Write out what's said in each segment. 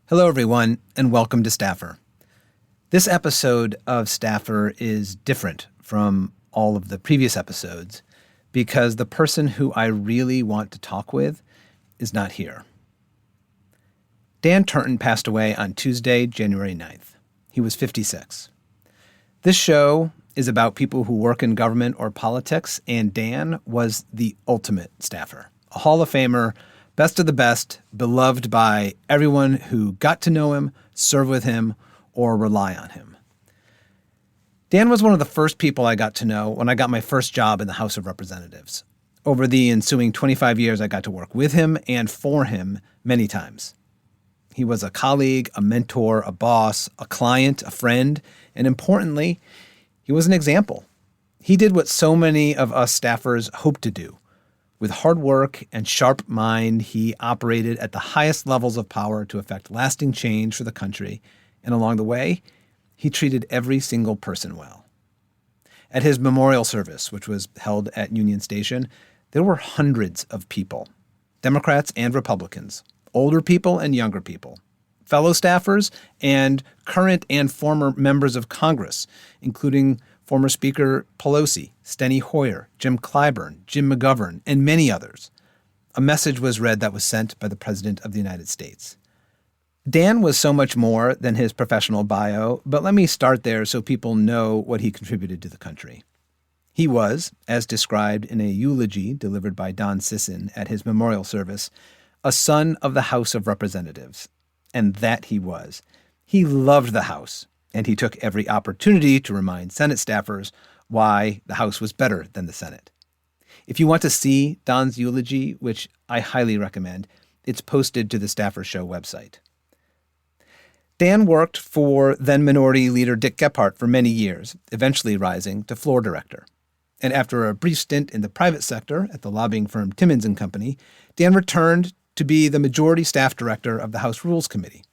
Hello, everyone, and welcome to Staffer. This episode of Staffer is different from all of the previous episodes because the person who I really want to talk with is not here. Dan Turton passed away on Tuesday, January 9th. He was 56. This show is about people who work in government or politics, and Dan was the ultimate staffer, a Hall of Famer, best of the best, beloved by everyone who got to know him, serve with him, or rely on him. Dan was one of the first people I got to know when I got my first job in the House of Representatives. Over the ensuing 25 years, I got to work with him and for him many times. He was a colleague, a mentor, a boss, a client, a friend, and importantly, he was an example. He did what so many of us staffers hope to do. With hard work and sharp mind, he operated at the highest levels of power to effect lasting change for the country, and along the way, he treated every single person well. At his memorial service, which was held at Union Station, there were hundreds of people, Democrats and Republicans, older people and younger people, fellow staffers, and current and former members of Congress, including former Speaker Pelosi, Steny Hoyer, Jim Clyburn, Jim McGovern, and many others. A message was read that was sent by the President of the United States. Dan was so much more than his professional bio, but let me start there so people know what he contributed to the country. He was, as described in a eulogy delivered by Don Sisson at his memorial service, a son of the House of Representatives. And that he was. He loved the House, and he took every opportunity to remind Senate staffers why the House was better than the Senate. If you want to see Don's eulogy, which I highly recommend, it's posted to the Staffer Show website. Dan worked for then-Minority Leader Dick Gephardt for many years, eventually rising to floor director. And after a brief stint in the private sector at the lobbying firm Timmons & Company, Dan returned to be the majority staff director of the House Rules Committee.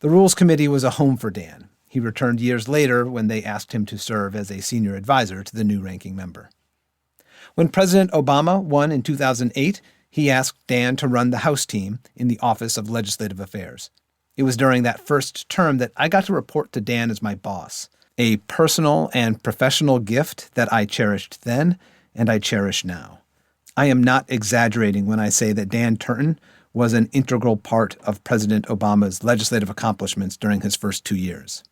The Rules Committee was a home for Dan. He returned years later when they asked him to serve as a senior advisor to the new ranking member. When President Obama won in 2008, he asked Dan to run the House team in the Office of Legislative Affairs. It was during that first term that I got to report to Dan as my boss, a personal and professional gift that I cherished then and I cherish now. I am not exaggerating when I say that Dan Turton was an integral part of President Obama's legislative accomplishments during his first 2 years.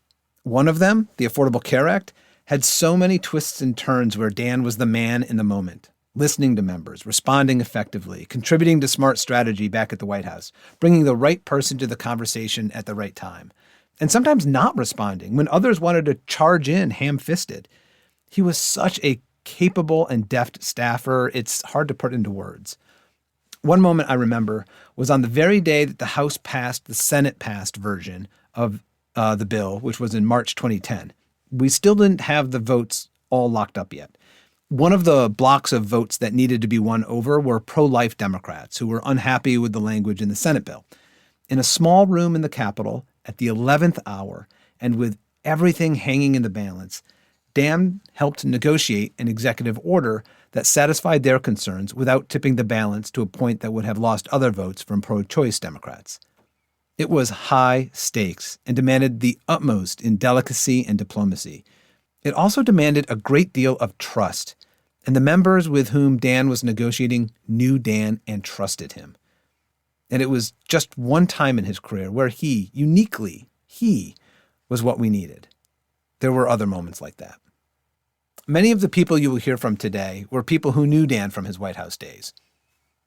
One of them, the Affordable Care Act, had so many twists and turns where Dan was the man in the moment, listening to members, responding effectively, contributing to smart strategy back at the White House, bringing the right person to the conversation at the right time, and sometimes not responding when others wanted to charge in ham-fisted. He was such a capable and deft staffer, it's hard to put into words. One moment I remember was on the very day that the House passed the Senate-passed version of the bill, which was in March 2010. We still didn't have the votes all locked up yet. One of the blocks of votes that needed to be won over were pro-life Democrats who were unhappy with the language in the Senate bill. In a small room in the Capitol at the 11th hour and with everything hanging in the balance, Dan helped negotiate an executive order that satisfied their concerns without tipping the balance to a point that would have lost other votes from pro-choice Democrats. It was high stakes and demanded the utmost in delicacy and diplomacy. It also demanded a great deal of trust, and the members with whom Dan was negotiating knew Dan and trusted him. And it was just one time in his career where he was what we needed. There were other moments like that. Many of the people you will hear from today were people who knew Dan from his White House days.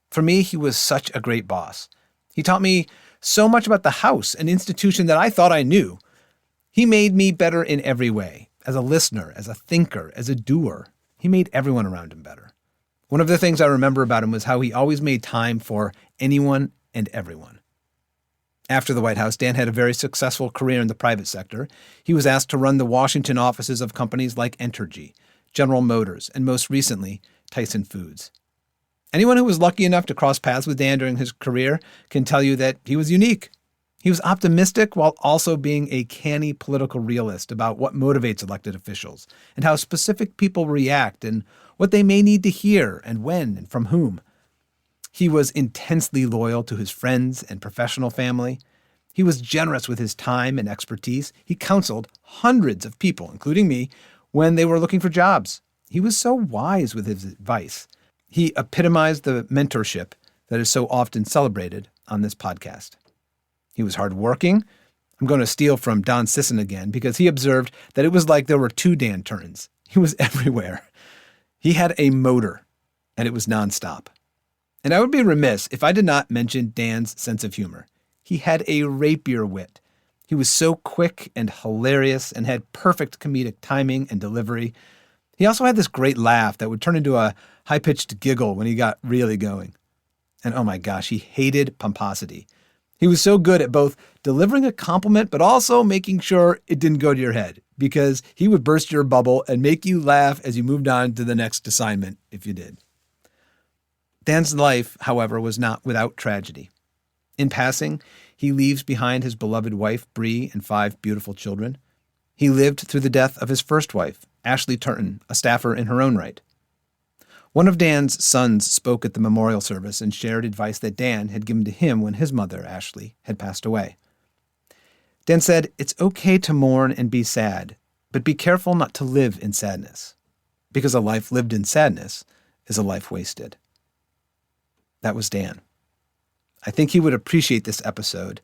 For me, he was such a great boss. He taught me so much about the House, an institution that I thought I knew. He made me better in every way, as a listener, as a thinker, as a doer. He made everyone around him better. One of the things I remember about him was how he always made time for anyone and everyone. After the White House, Dan had a very successful career in the private sector. He was asked to run the Washington offices of companies like Entergy, General Motors, and most recently, Tyson Foods. Anyone who was lucky enough to cross paths with Dan during his career can tell you that he was unique. He was optimistic while also being a canny political realist about what motivates elected officials and how specific people react and what they may need to hear and when and from whom. He was intensely loyal to his friends and professional family. He was generous with his time and expertise. He counseled hundreds of people, including me, when they were looking for jobs. He was so wise with his advice. He epitomized the mentorship that is so often celebrated on this podcast. He was hardworking. I'm going to steal from Don Sisson again because he observed that it was like there were two Dan Turtons. He was everywhere. He had a motor, and it was nonstop. And I would be remiss if I did not mention Dan's sense of humor. He had a rapier wit. He was so quick and hilarious and had perfect comedic timing and delivery. He also had this great laugh that would turn into a high-pitched giggle when he got really going. And oh my gosh, he hated pomposity. He was so good at both delivering a compliment but also making sure it didn't go to your head, because he would burst your bubble and make you laugh as you moved on to the next assignment if you did. Dan's life, however, was not without tragedy. In passing, he leaves behind his beloved wife, Bree, and 5 beautiful children. He lived through the death of his first wife, Ashley Turton, a staffer in her own right. One of Dan's sons spoke at the memorial service and shared advice that Dan had given to him when his mother, Ashley, had passed away. Dan said, "It's okay to mourn and be sad, but be careful not to live in sadness, because a life lived in sadness is a life wasted." That was Dan. I think he would appreciate this episode,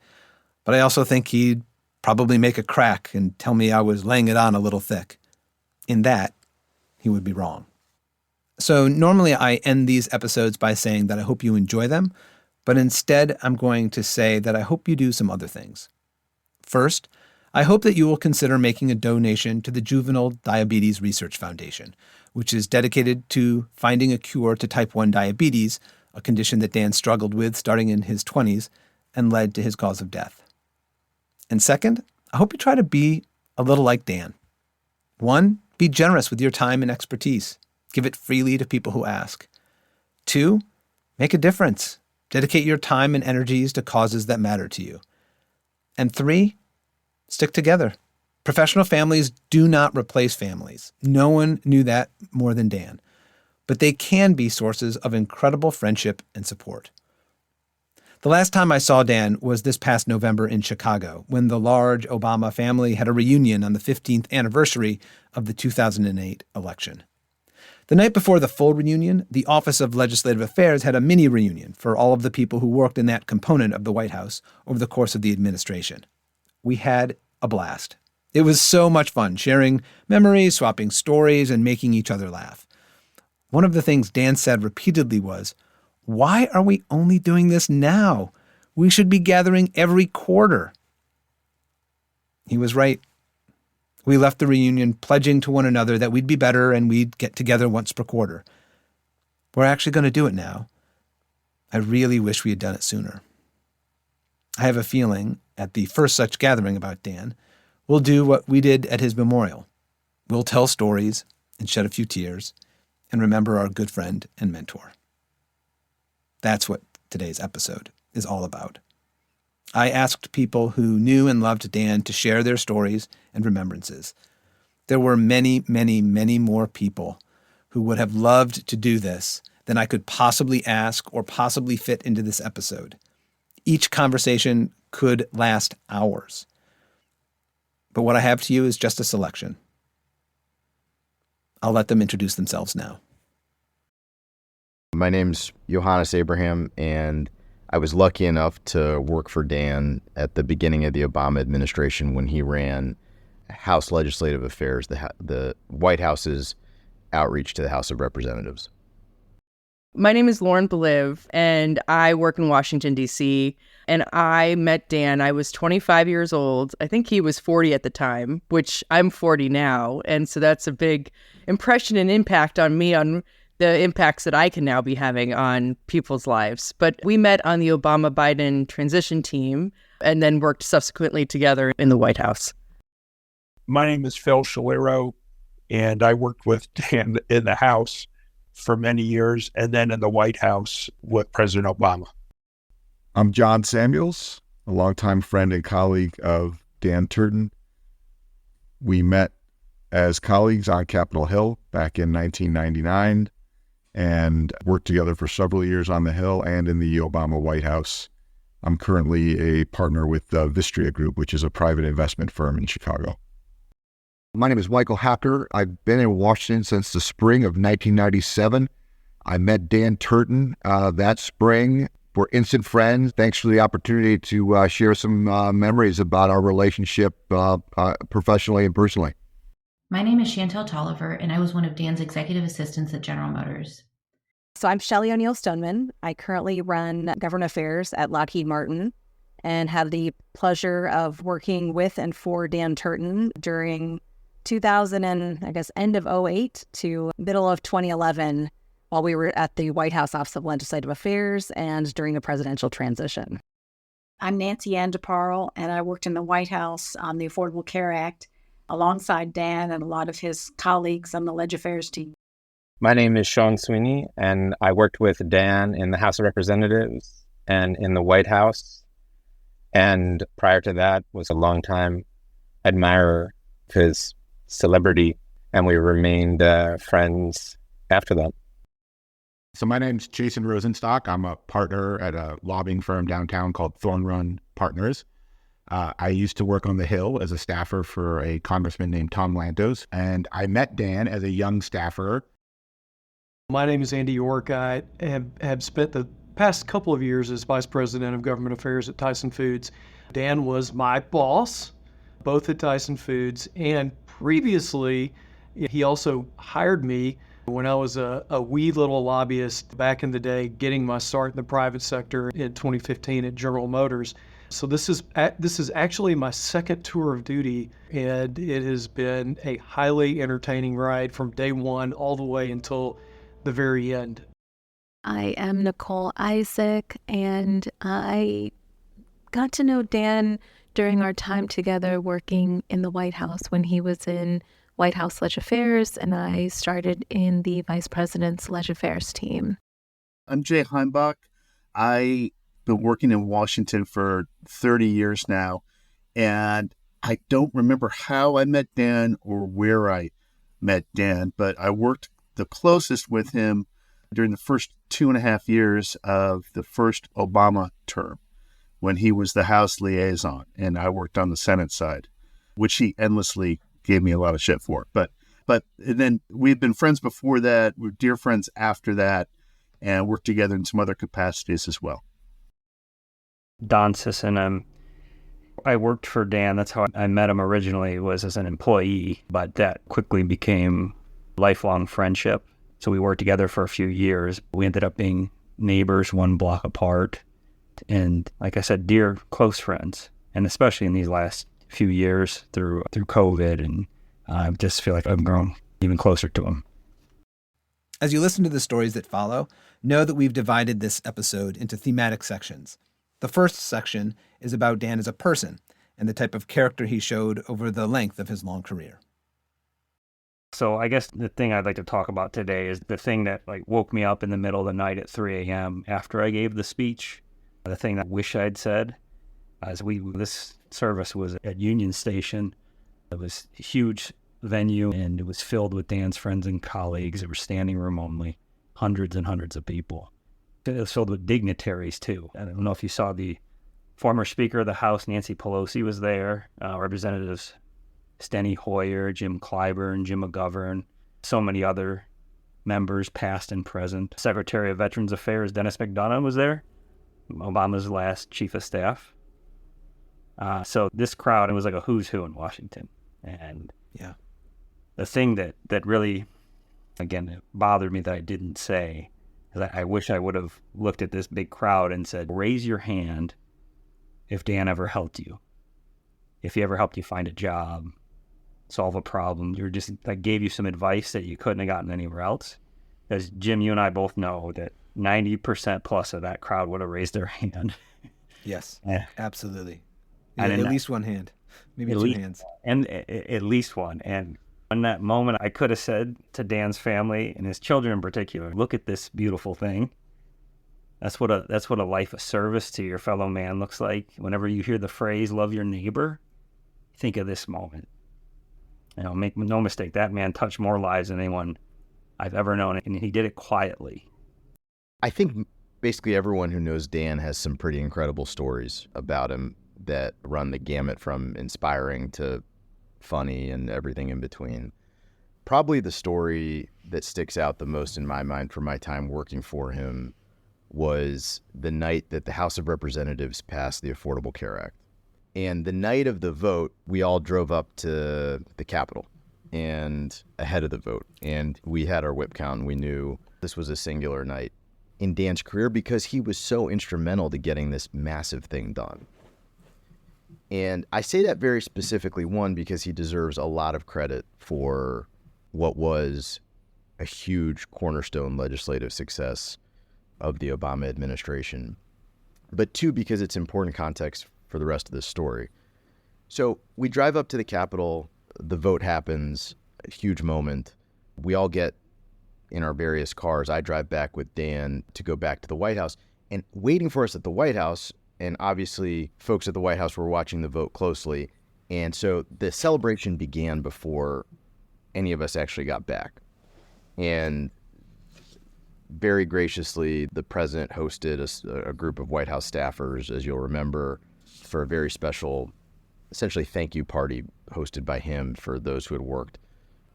but I also think he'd probably make a crack and tell me I was laying it on a little thick. In that, he would be wrong. So normally I end these episodes by saying that I hope you enjoy them, but instead I'm going to say that I hope you do some other things. First, I hope that you will consider making a donation to the Juvenile Diabetes Research Foundation, which is dedicated to finding a cure to type 1 diabetes, a condition that Dan struggled with starting in his 20s and led to his cause of death. And second, I hope you try to be a little like Dan. 1, be generous with your time and expertise. Give it freely to people who ask. 2, make a difference. Dedicate your time and energies to causes that matter to you. And 3, stick together. Professional families do not replace families. No one knew that more than Dan. But they can be sources of incredible friendship and support. The last time I saw Dan was this past November in Chicago, when the large Obama family had a reunion on the 15th anniversary of the 2008 election. The night before the full reunion, the Office of Legislative Affairs had a mini reunion for all of the people who worked in that component of the White House over the course of the administration. We had a blast. It was so much fun, sharing memories, swapping stories, and making each other laugh. One of the things Dan said repeatedly was, "Why are we only doing this now? We should be gathering every quarter." He was right. We left the reunion pledging to one another that we'd be better and we'd get together once per quarter. We're actually going to do it now. I really wish we had done it sooner. I have a feeling, at the first such gathering about Dan, we'll do what we did at his memorial. We'll tell stories and shed a few tears and remember our good friend and mentor. That's what today's episode is all about. I asked people who knew and loved Dan to share their stories and remembrances. There were many, many, many more people who would have loved to do this than I could possibly ask or possibly fit into this episode. Each conversation could last hours. But what I have to you is just a selection. I'll let them introduce themselves now. My name's Johannes Abraham, and I was lucky enough to work for Dan at the beginning of the Obama administration when he ran House Legislative Affairs, the White House's outreach to the House of Representatives. My name is Lauren Beliv, and I work in Washington, D.C., and I met Dan. I was 25 years old. I think he was 40 at the time, which I'm 40 now, and so that's a big impression and impact on me, on the impacts that I can now be having on people's lives. But we met on the Obama-Biden transition team and then worked subsequently together in the White House. My name is Phil Shalero, and I worked with Dan in the House for many years, and then in the White House with President Obama. I'm John Samuels, a longtime friend and colleague of Dan Turton. We met as colleagues on Capitol Hill back in 1999 and worked together for several years on the Hill and in the Obama White House. I'm currently a partner with Vistria Group, which is a private investment firm in Chicago. My name is Michael Hacker. I've been in Washington since the spring of 1997. I met Dan Turton that spring. We're instant friends. Thanks for the opportunity to share some memories about our relationship professionally and personally. My name is Chantel Tolliver, and I was one of Dan's executive assistants at General Motors. So I'm Shelley O'Neill Stoneman. I currently run government affairs at Lockheed Martin and have the pleasure of working with and for Dan Turton during 2000 and I guess end of '08 to middle of 2011 while we were at the White House Office of Legislative Affairs and during the presidential transition. I'm Nancy Ann DeParle, and I worked in the White House on the Affordable Care Act alongside Dan and a lot of his colleagues on the Leg Affairs team. My name is Sean Sweeney, and I worked with Dan in the House of Representatives and in the White House. And prior to that, was a longtime admirer of his celebrity, and we remained friends after that. So my name's Jason Rosenstock. I'm a partner at a lobbying firm downtown called Thorn Run Partners. I used to work on the Hill as a staffer for a congressman named Tom Lantos, and I met Dan as a young staffer. My name is Andy York. I have spent the past couple of years as Vice President of Government Affairs at Tyson Foods. Dan was my boss, both at Tyson Foods, and previously he also hired me when I was a wee little lobbyist back in the day, getting my start in the private sector in 2015 at General Motors. So this is actually my second tour of duty, and it has been a highly entertaining ride from day one all the way until the very end. I am Nicole Isaac, and I got to know Dan during our time together working in the White House when he was in White House Leg Affairs, and I started in the Vice President's Leg Affairs team. I'm Jay Heimbach. I've been working in Washington for 30 years now, and I don't remember how I met Dan or where I met Dan, but I worked the closest with him during the first 2.5 years of the first Obama term when he was the House liaison and I worked on the Senate side, which he endlessly gave me a lot of shit for. But and then we've been friends before that. We're dear friends after that and worked together in some other capacities as well. Don Sisson. I worked for Dan. That's how I met him originally, was as an employee, but that quickly became lifelong friendship. So we worked together for a few years. We ended up being neighbors 1 block apart. And like I said, dear close friends. And especially in these last few years through COVID. And I just feel like I've grown even closer to him. As you listen to the stories that follow, know that we've divided this episode into thematic sections. The first section is about Dan as a person and the type of character he showed over the length of his long career. So I guess the thing I'd like to talk about today is the thing that woke me up in the middle of the night at 3 a.m. after I gave the speech. The thing that I wish I'd said, this service was at Union Station. It was a huge venue, and it was filled with Dan's friends and colleagues. It was standing room only, hundreds and hundreds of people. It was filled with dignitaries, too. I don't know if you saw the former Speaker of the House, Nancy Pelosi, was there, Representatives Steny Hoyer, Jim Clyburn, Jim McGovern, so many other members, past and present. Secretary of Veterans Affairs, Dennis McDonough, was there, Obama's last chief of staff. So this crowd, it was like a who's who in Washington. And yeah, the thing that really, again, it bothered me that I didn't say is I wish I would have looked at this big crowd and said, raise your hand if Dan ever helped you. If he ever helped you find a job, solve a problem, you're just gave you some advice that you couldn't have gotten anywhere else. As Jim, you and I both know that 90% plus of that crowd would have raised their hand. Yes, Yeah. Absolutely. And At least one hand, maybe two hands. And at least one. And in that moment, I could have said to Dan's family and his children in particular, look at this beautiful thing. That's what a life of service to your fellow man looks like. Whenever you hear the phrase, love your neighbor, think of this moment. Make no mistake, that man touched more lives than anyone I've ever known, and he did it quietly. I think basically everyone who knows Dan has some pretty incredible stories about him that run the gamut from inspiring to funny and everything in between. Probably the story that sticks out the most in my mind from my time working for him was the night that the House of Representatives passed the Affordable Care Act. And the night of the vote, we all drove up to the Capitol and ahead of the vote. And we had our whip count and we knew this was a singular night in Dan's career because he was so instrumental to getting this massive thing done. And I say that very specifically, one, because he deserves a lot of credit for what was a huge cornerstone legislative success of the Obama administration. But two, because it's important context for the rest of this story. So we drive up to the Capitol, the vote happens, a huge moment. We all get in our various cars. I drive back with Dan to go back to the White House. And waiting for us at the White House, and obviously folks at the White House were watching the vote closely. And so the celebration began before any of us actually got back. And very graciously, the president hosted a group of White House staffers, as you'll remember, for a very special, essentially thank you party hosted by him for those who had worked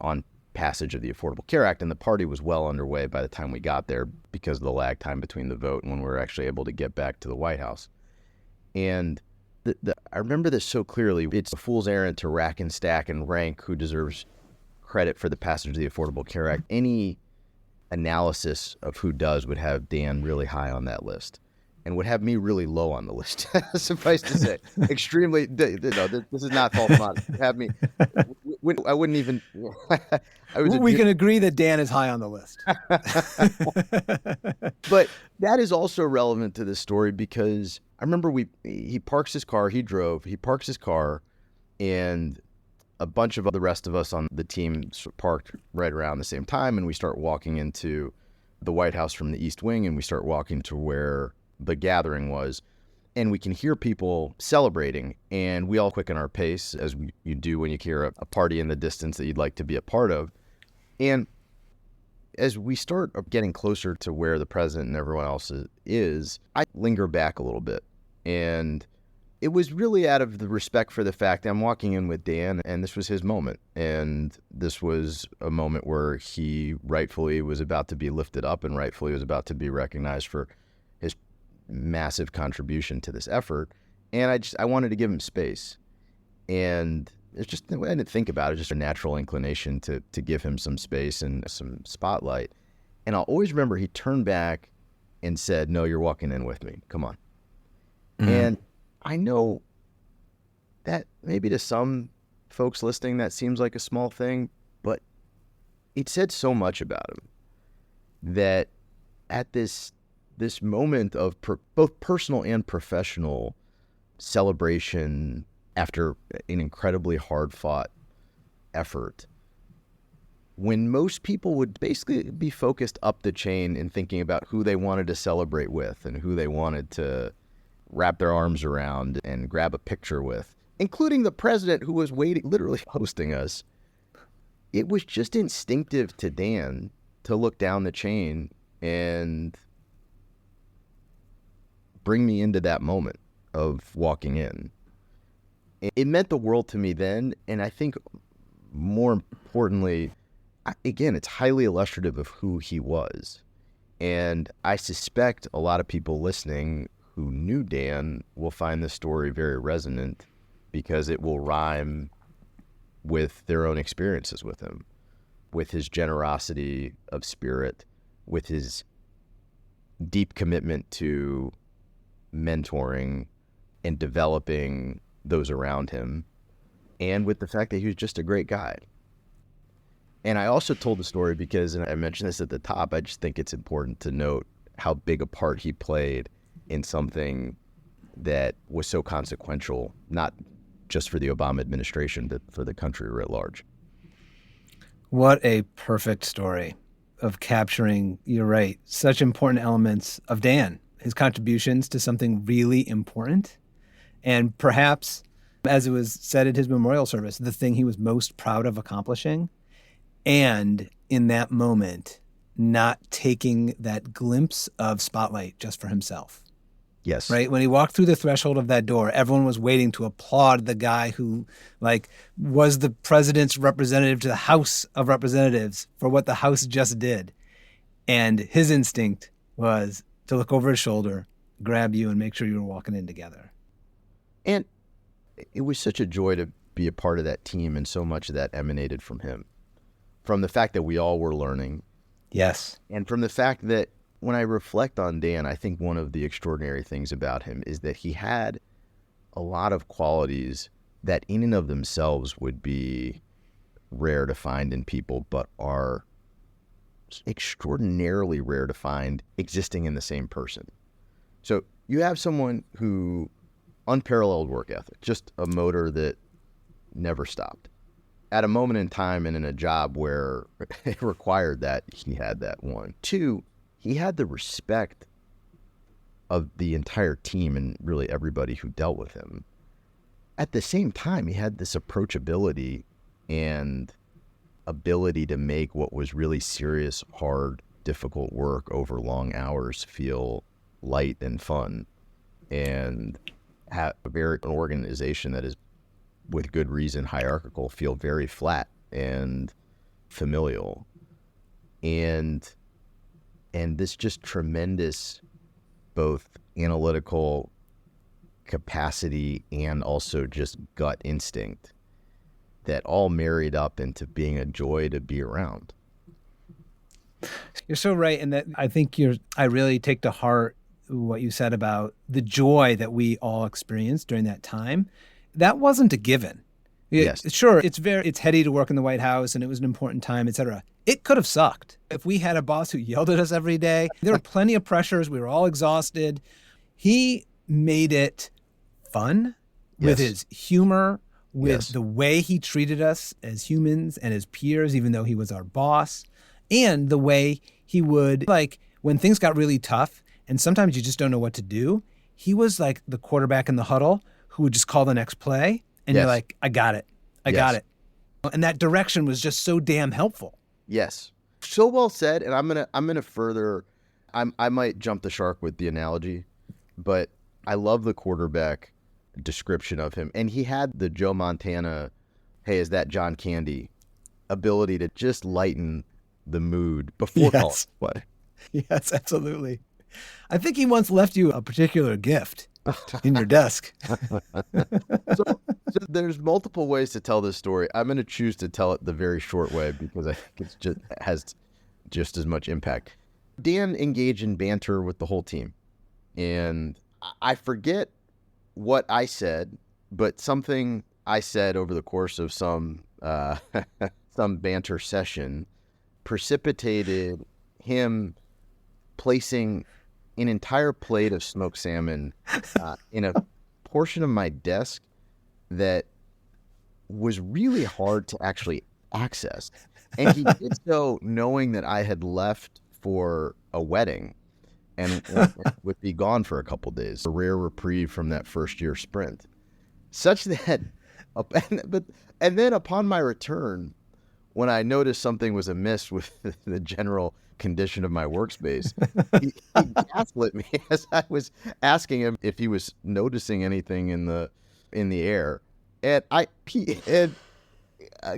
on passage of the Affordable Care Act. And the party was well underway by the time we got there because of the lag time between the vote and when we were actually able to get back to the White House. And I remember this so clearly. It's a fool's errand to rack and stack and rank who deserves credit for the passage of the Affordable Care Act. Any analysis of who does would have Dan really high on that list and would have me really low on the list. Suffice to say, extremely, no, this is not false modesty. Have me, I wouldn't even, we can agree that Dan is high on the list. But that is also relevant to this story because I remember he parks his car, he parks his car, and a bunch of the rest of us on the team parked right around the same time, and we start walking into the White House from the East Wing, and we start walking to where the gathering was, and we can hear people celebrating, and we all quicken our pace, as you do when you hear a party in the distance that you'd like to be a part of. And as we start getting closer to where the president and everyone else is, I linger back a little bit, and it was really out of the respect for the fact that I'm walking in with Dan, and this was his moment. And this was a moment where he rightfully was about to be lifted up and rightfully was about to be recognized for his massive contribution to this effort. And I wanted to give him space. And it's just, I didn't think about it, just a natural inclination to give him some space and some spotlight. And I'll always remember he turned back and said, "No, you're walking in with me. Come on." Mm-hmm. And I know that maybe to some folks listening that seems like a small thing, but it said so much about him that at this moment of both personal and professional celebration after an incredibly hard-fought effort, when most people would basically be focused up the chain and thinking about who they wanted to celebrate with and who they wanted to wrap their arms around and grab a picture with, including the president who was waiting, literally hosting us, it was just instinctive to Dan to look down the chain and bring me into that moment of walking in. It meant the world to me then, and I think more importantly, again, it's highly illustrative of who he was. And I suspect a lot of people listening who knew Dan will find this story very resonant because it will rhyme with their own experiences with him, with his generosity of spirit, with his deep commitment to mentoring and developing those around him, and with the fact that he was just a great guy. And I also told the story because, and I mentioned this at the top, I just think it's important to note how big a part he played in something that was so consequential, not just for the Obama administration, but for the country writ large. What a perfect story of capturing, you're right, such important elements of Dan, his contributions to something really important. And perhaps, as it was said at his memorial service, the thing he was most proud of accomplishing. And in that moment, not taking that glimpse of spotlight just for himself. Yes. Right? When he walked through the threshold of that door, everyone was waiting to applaud the guy who was the president's representative to the House of Representatives for what the House just did. And his instinct was to look over his shoulder, grab you, and make sure you were walking in together. And it was such a joy to be a part of that team, and so much of that emanated from him. From the fact that we all were learning. Yes. And from the fact that when I reflect on Dan, I think one of the extraordinary things about him is that he had a lot of qualities that in and of themselves would be rare to find in people, but are extraordinarily rare to find existing in the same person. So you have someone who, unparalleled work ethic, just a motor that never stopped. At a moment in time and in a job where it required that, he had that one. Two, he had the respect of the entire team and really everybody who dealt with him. At the same time, he had this approachability and ability to make what was really serious, hard, difficult work over long hours feel light and fun, and have an organization that is, with good reason, hierarchical, feel very flat and familial. And this just tremendous both analytical capacity and also just gut instinct that all married up into being a joy to be around. You're so right. And that I think I really take to heart what you said about the joy that we all experienced during that time. That wasn't a given. Yes. Sure, it's heady to work in the White House and it was an important time, et cetera. It could have sucked. If we had a boss who yelled at us every day, there were plenty of pressures. We were all exhausted. He made it fun with his humor, with the way he treated us as humans and as peers, even though he was our boss, and the way he would, when things got really tough and sometimes you just don't know what to do, he was like the quarterback in the huddle who would just call the next play. And you're like, I got it. I got it. And that direction was just so damn helpful. Yes. So well said. And I'm gonna further, I might jump the shark with the analogy, but I love the quarterback description of him. And he had the Joe Montana, hey, is that John Candy ability to just lighten the mood before calling play. Yes, absolutely. I think he once left you a particular gift in your desk. So there's multiple ways to tell this story. I'm going to choose to tell it the very short way because I think it has just as much impact. Dan engaged in banter with the whole team. And I forget what I said, but something I said over the course of some banter session precipitated him placing an entire plate of smoked salmon in a portion of my desk that was really hard to actually access. And he did so knowing that I had left for a wedding and would be gone for a couple days. A rare reprieve from that first year sprint. Such that, and then upon my return, when I noticed something was amiss with the general condition of my workspace, he gaslit me as I was asking him if he was noticing anything in the air. And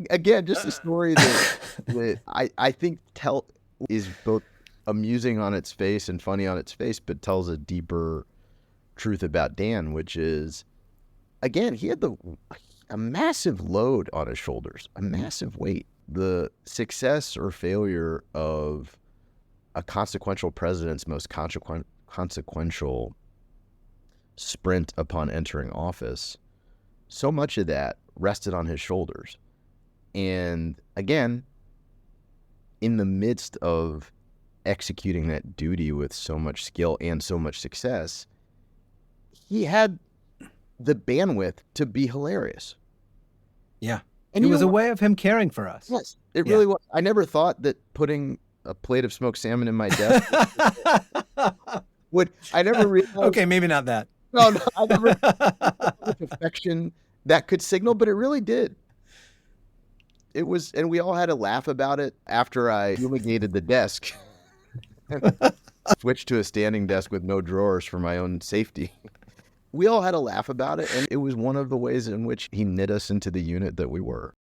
again, just a story that I think is both amusing on its face and funny on its face, but tells a deeper truth about Dan, which is, again, he had a massive load on his shoulders, a massive weight. The success or failure of a consequential president's most consequential sprint upon entering office, so much of that rested on his shoulders. And again, in the midst of executing that duty with so much skill and so much success, he had the bandwidth to be hilarious. Yeah. And it was a way of him caring for us. Yes, it really was. I never thought that putting a plate of smoked salmon in my desk I never realized. Okay, maybe not that. No, I never affection that could signal, but it really did. It was, and we all had a laugh about it after I fumigated the desk Switched to a standing desk with no drawers for my own safety. We all had a laugh about it, and it was one of the ways in which he knit us into the unit that we were.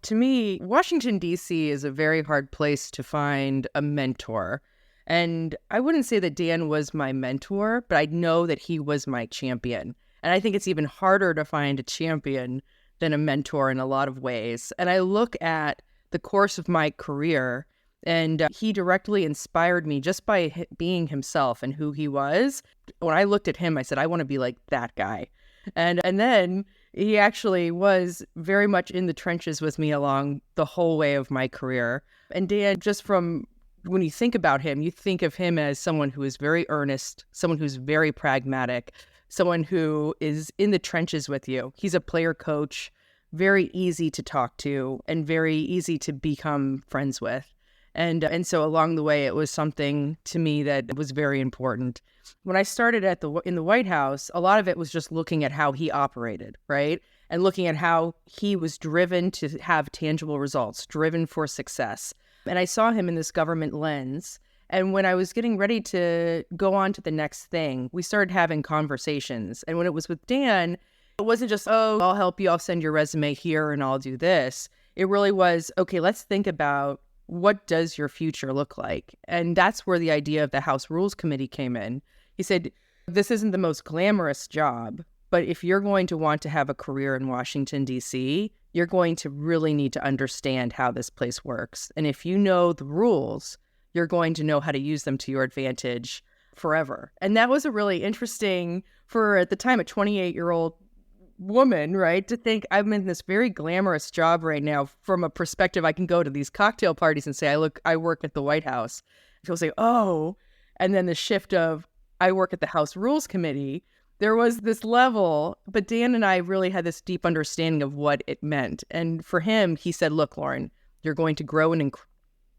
To me, Washington, D.C. is a very hard place to find a mentor. And I wouldn't say that Dan was my mentor, but I know that he was my champion. And I think it's even harder to find a champion than a mentor in a lot of ways. And I look at the course of my career, and he directly inspired me just by being himself and who he was. When I looked at him, I said, I want to be like that guy. And then he actually was very much in the trenches with me along the whole way of my career. And Dan, just from when you think about him, you think of him as someone who is very earnest, someone who's very pragmatic, someone who is in the trenches with you. He's a player coach, very easy to talk to and very easy to become friends with. And so along the way, it was something to me that was very important. When I started in the White House, a lot of it was just looking at how he operated, right? And looking at how he was driven to have tangible results, driven for success. And I saw him in this government lens. And when I was getting ready to go on to the next thing, we started having conversations. And when it was with Dan, it wasn't just, oh, I'll help you, I'll send your resume here and I'll do this. It really was, okay, let's think about what does your future look like? And that's where the idea of the House Rules Committee came in. He said, this isn't the most glamorous job, but if you're going to want to have a career in Washington, D.C., you're going to really need to understand how this place works. And if you know the rules, you're going to know how to use them to your advantage forever. And that was a really interesting, for at the time, a 28-year-old woman, right, to think I'm in this very glamorous job right now from a perspective I can go to these cocktail parties and say, I work at the White House. She'll say, oh, and then the shift of I work at the House Rules Committee, there was this level, but Dan and I really had this deep understanding of what it meant. And for him, he said, look, Lauren, you're going to grow an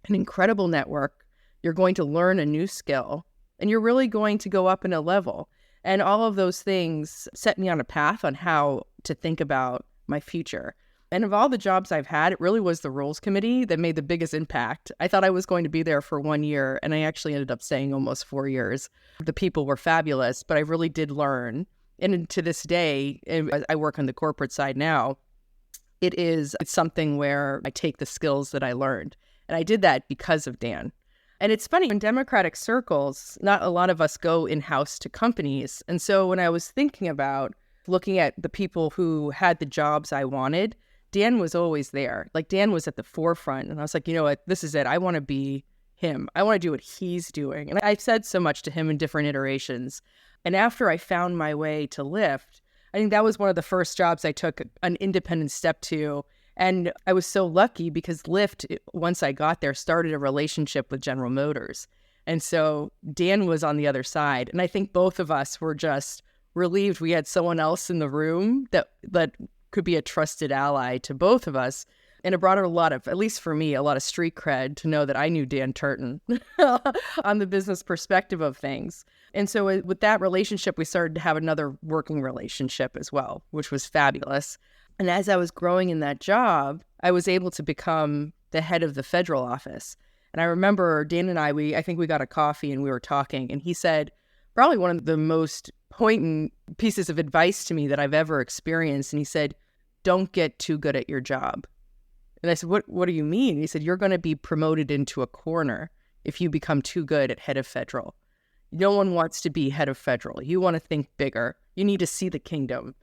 incredible network. You're going to learn a new skill, and you're really going to go up in a level. And all of those things set me on a path on how to think about my future. And of all the jobs I've had, it really was the Rules Committee that made the biggest impact. I thought I was going to be there for 1 year, and I actually ended up staying almost 4 years. The people were fabulous, but I really did learn. And to this day, I work on the corporate side now, it's something where I take the skills that I learned. And I did that because of Dan. And it's funny, in Democratic circles, not a lot of us go in-house to companies. And so when I was thinking about looking at the people who had the jobs I wanted, Dan was always there. Like, Dan was at the forefront. And I was like, you know what, this is it. I want to be him. I want to do what he's doing. And I've said so much to him in different iterations. And after I found my way to Lyft, I think that was one of the first jobs I took an independent step to. And I was so lucky because Lyft, once I got there, started a relationship with General Motors. And so Dan was on the other side. And I think both of us were just relieved we had someone else in the room that could be a trusted ally to both of us. And it brought a lot of, at least for me, a lot of street cred to know that I knew Dan Turton on the business perspective of things. And so with that relationship, we started to have another working relationship as well, which was fabulous. And as I was growing in that job, I was able to become the head of the federal office. And I remember Dan and I think we got a coffee and we were talking, and he said, probably one of the most poignant pieces of advice to me that I've ever experienced. And he said, don't get too good at your job. And I said, what do you mean? He said, you're going to be promoted into a corner if you become too good at head of federal. No one wants to be head of federal. You want to think bigger. You need to see the kingdom.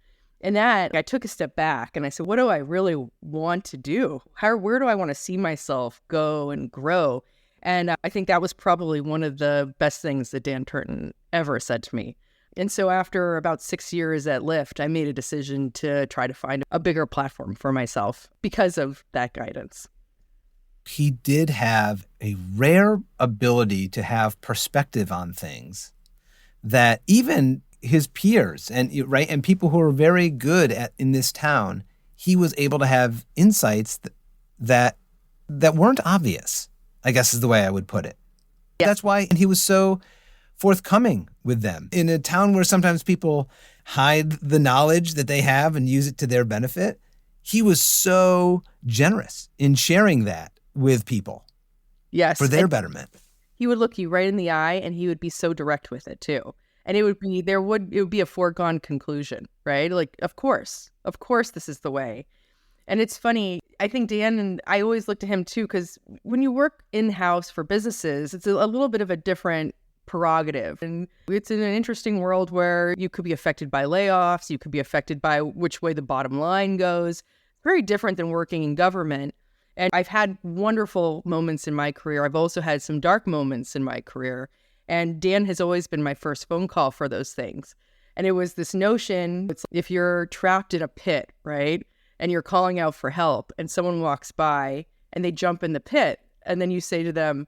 And that, I took a step back and I said, what do I really want to do? Where do I want to see myself go and grow? And I think that was probably one of the best things that Dan Turton ever said to me. And so after about 6 years at Lyft, I made a decision to try to find a bigger platform for myself because of that guidance. He did have a rare ability to have perspective on things that even his peers and people who are very good in this town, he was able to have insights that weren't obvious, I guess is the way I would put it. Yeah. That's why he was so forthcoming with them. In a town where sometimes people hide the knowledge that they have and use it to their benefit, he was so generous in sharing that with people. Yes. For their betterment. he would look you right in the eye and he would be so direct with it too. And it would be a foregone conclusion, right? Like, of course, this is the way. And it's funny, I think Dan, and I always look to him too, because when you work in-house for businesses, it's a little bit of a different prerogative. And it's in an interesting world where you could be affected by layoffs, you could be affected by which way the bottom line goes. Very different than working in government. And I've had wonderful moments in my career. I've also had some dark moments in my career. And Dan has always been my first phone call for those things. And it was this notion, it's if you're trapped in a pit, right? And you're calling out for help and someone walks by and they jump in the pit. And then you say to them,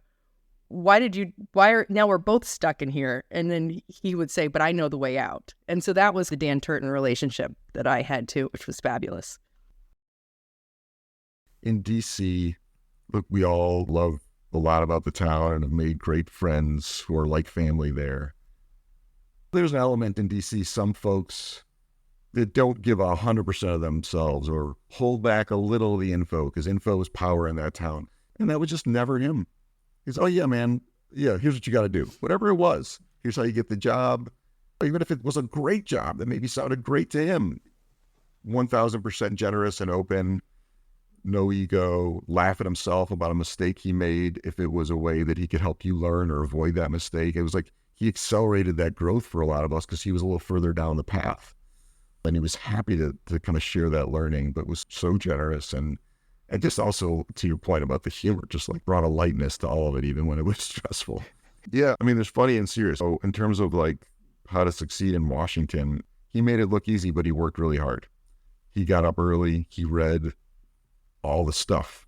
now we're both stuck in here. And then he would say, but I know the way out. And so that was the Dan Turton relationship that I had too, which was fabulous. In DC, look, we all love a lot about the town and have made great friends who are like family there. There's an element in DC, some folks that don't give 100% of themselves or hold back a little of the info, because info is power in that town. And that was just never him. He's, oh yeah, man, yeah, here's what you got to do. Whatever it was, here's how you get the job. Even if it was a great job that maybe sounded great to him, 1,000% generous and open, no ego, laugh at himself about a mistake he made if it was a way that he could help you learn or avoid that mistake. It was like he accelerated that growth for a lot of us because he was a little further down the path. And he was happy to kind of share that learning, but was so generous. And just also, to your point about the humor, just like brought a lightness to all of it, even when it was stressful. Yeah, I mean, there's funny and serious. So in terms of like how to succeed in Washington, he made it look easy, but he worked really hard. He got up early. He read all the stuff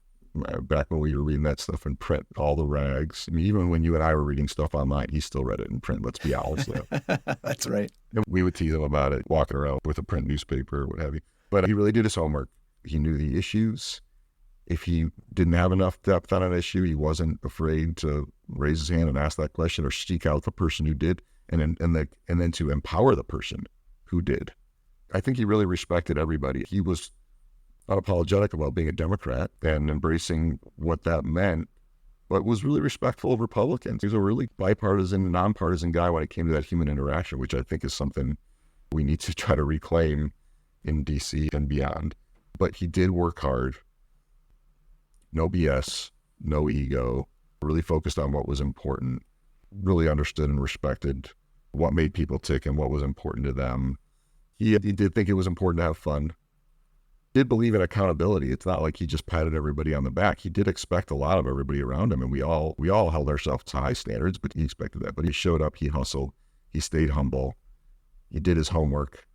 back when we were reading that stuff in print, all the rags. I mean, even when you and I were reading stuff online, he still read it in print, let's be honest. That's right. And we would tease him about it, walking around with a print newspaper or what have you. But he really did his homework. He knew the issues. If he didn't have enough depth on an issue, he wasn't afraid to raise his hand and ask that question or seek out the person who did, and then to empower the person who did. I think he really respected everybody. He was unapologetic about being a Democrat and embracing what that meant, but was really respectful of Republicans. He was a really bipartisan, nonpartisan guy when it came to that human interaction, which I think is something we need to try to reclaim in DC and beyond. But he did work hard. No BS, no ego, really focused on what was important, really understood and respected what made people tick and what was important to them. He did think it was important to have fun. Did believe in accountability. It's not like he just patted everybody on the back. He did expect a lot of everybody around him, and we all held ourselves to high standards, but he expected that. But he showed up, he hustled, he stayed humble, he did his homework,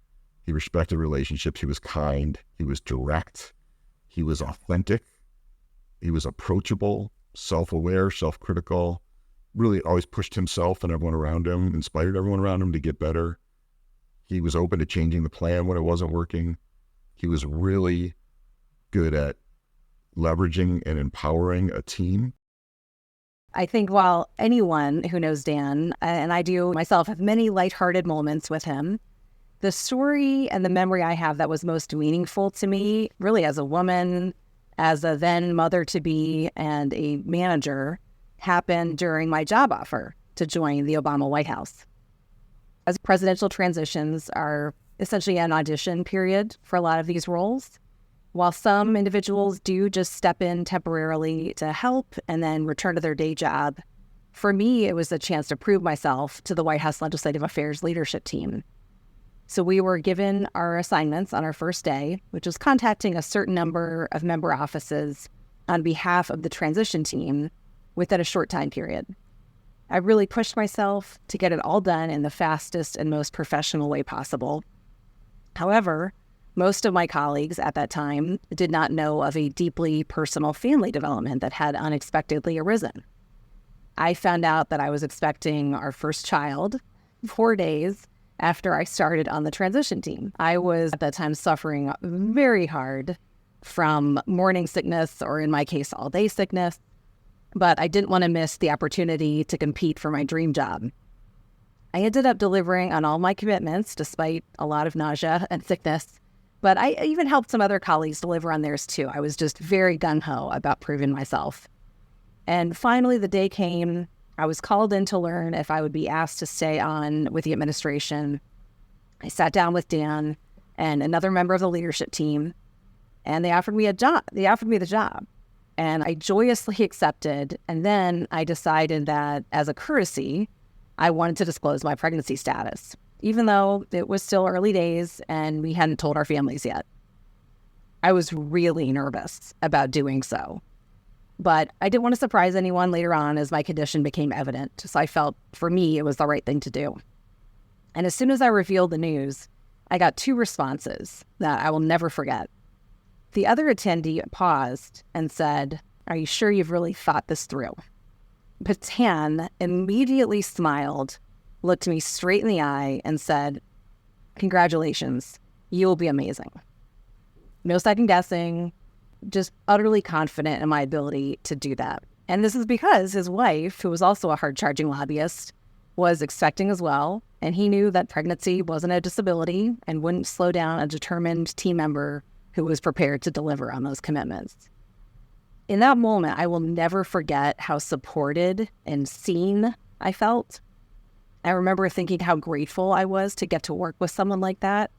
he respected relationships, he was kind, he was direct, he was authentic, he was approachable, self-aware, self-critical, really always pushed himself and everyone around him, inspired everyone around him to get better. He was open to changing the plan when it wasn't working. He was really good at leveraging and empowering a team. I think while anyone who knows Dan, and I do myself, have many lighthearted moments with him, the story and the memory I have that was most meaningful to me, really as a woman, as a then mother-to-be and a manager, happened during my job offer to join the Obama White House. As presidential transitions are essentially an audition period for a lot of these roles, while some individuals do just step in temporarily to help and then return to their day job, for me, it was a chance to prove myself to the White House Legislative Affairs leadership team. So we were given our assignments on our first day, which was contacting a certain number of member offices on behalf of the transition team within a short time period. I really pushed myself to get it all done in the fastest and most professional way possible. However, most of my colleagues at that time did not know of a deeply personal family development that had unexpectedly arisen. I found out that I was expecting our first child 4 days after I started on the transition team. I was at that time suffering very hard from morning sickness, or in my case, all day sickness, but I didn't want to miss the opportunity to compete for my dream job. I ended up delivering on all my commitments despite a lot of nausea and sickness, but I even helped some other colleagues deliver on theirs too. I was just very gung-ho about proving myself. And finally the day came. I was called in to learn if I would be asked to stay on with the administration. I sat down with Dan and another member of the leadership team, and they offered me a job. They offered me the job, and I joyously accepted. And then I decided that as a courtesy, I wanted to disclose my pregnancy status, even though it was still early days and we hadn't told our families yet. I was really nervous about doing so, but I didn't want to surprise anyone later on as my condition became evident. So I felt for me, it was the right thing to do. And as soon as I revealed the news, I got two responses that I will never forget. The other attendee paused and said, "Are you sure you've really thought this through?" But Dan immediately smiled, looked me straight in the eye, and said, "Congratulations, you will be amazing." No second guessing, just utterly confident in my ability to do that. And this is because his wife, who was also a hard-charging lobbyist, was expecting as well, and he knew that pregnancy wasn't a disability and wouldn't slow down a determined team member who was prepared to deliver on those commitments. In that moment, I will never forget how supported and seen I felt. I remember thinking how grateful I was to get to work with someone like that,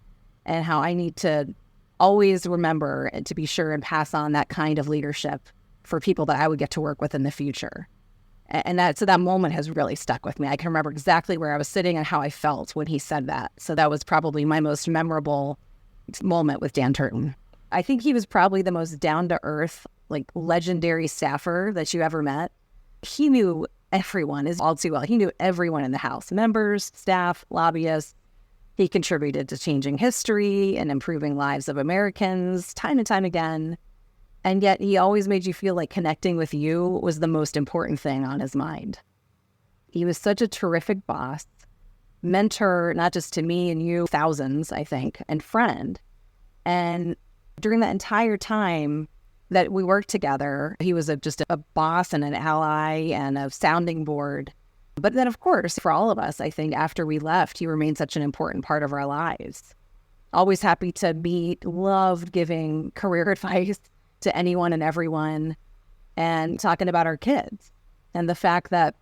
and how I need to always remember and to be sure and pass on that kind of leadership for people that I would get to work with in the future. And that moment has really stuck with me. I can remember exactly where I was sitting and how I felt when he said that. So that was probably my most memorable moment with Dan Turton. I think he was probably the most down-to-earth, like legendary staffer that you ever met. He knew everyone all too well. He knew everyone in the House, members, staff, lobbyists. He contributed to changing history and improving lives of Americans time and time again. And yet he always made you feel like connecting with you was the most important thing on his mind. He was such a terrific boss, mentor, not just to me and you, thousands, I think, and friend. And during that entire time that we worked together, he was just a boss and an ally and a sounding board. But then, of course, for all of us, I think after we left, he remained such an important part of our lives. Always happy to meet, loved giving career advice to anyone and everyone, and talking about our kids. And the fact that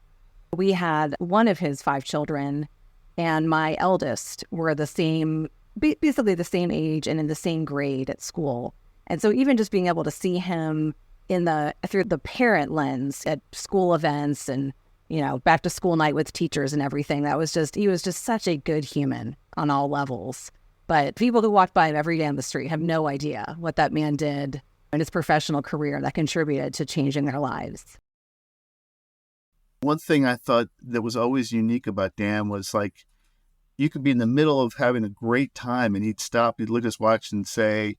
we had one of his 5 children and my eldest were basically the same age and in the same grade at school. And so even just being able to see him through the parent lens at school events and, back to school night with teachers and everything, he was just such a good human on all levels. But people who walk by him every day on the street have no idea what that man did in his professional career that contributed to changing their lives. One thing I thought that was always unique about Dan was like, you could be in the middle of having a great time and he'd stop, he'd look at his watch and say,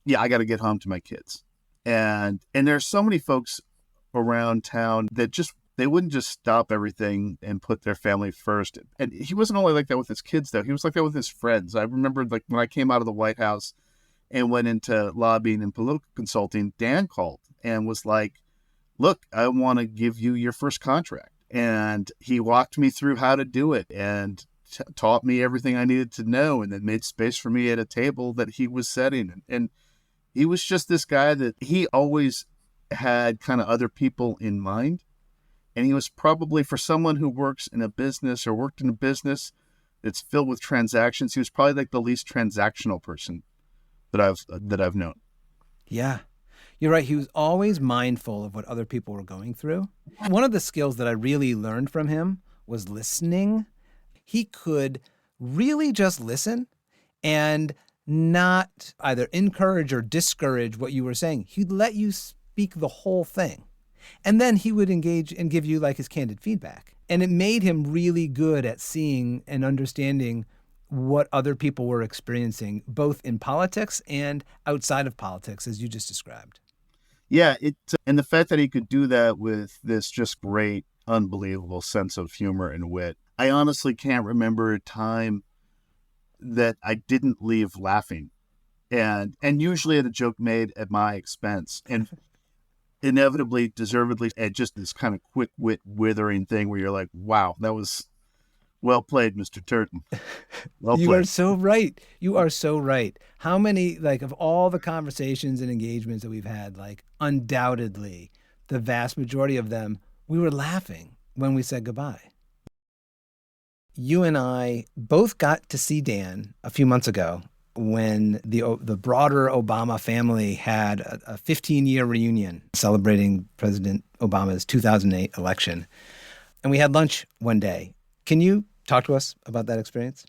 "Yeah, I got to get home to my kids." And there's so many folks around town that they wouldn't just stop everything and put their family first. And he wasn't only like that with his kids, though. He was like that with his friends. I remember like when I came out of the White House and went into lobbying and political consulting, Dan called and was like, "Look, I want to give you your first contract." And he walked me through how to do it and taught me everything I needed to know, and then made space for me at a table that he was setting. And he was just this guy that he always had kind of other people in mind. And he was probably, for someone who works in a business or worked in a business that's filled with transactions, he was probably like the least transactional person that I've known. Yeah, you're right. He was always mindful of what other people were going through. One of the skills that I really learned from him was listening. He could really just listen and not either encourage or discourage what you were saying. He'd let you speak the whole thing. And then he would engage and give you like his candid feedback. And it made him really good at seeing and understanding what other people were experiencing, both in politics and outside of politics, as you just described. Yeah, and the fact that he could do that with this just great, unbelievable sense of humor and wit. I honestly can't remember a time that I didn't leave laughing, and usually at a joke made at my expense, and inevitably, deservedly, at just this kind of quick wit withering thing where you're like, "Wow, that was well played, Mr. Turton." Well You played. are so right. You are so right. How many, like, of all the conversations and engagements that we've had, like, undoubtedly, the vast majority of them, we were laughing. when we said goodbye. You and I both got to see Dan a few months ago when the broader Obama family had a 15-year reunion celebrating President Obama's 2008 election. And we had lunch one day. Can you talk to us about that experience?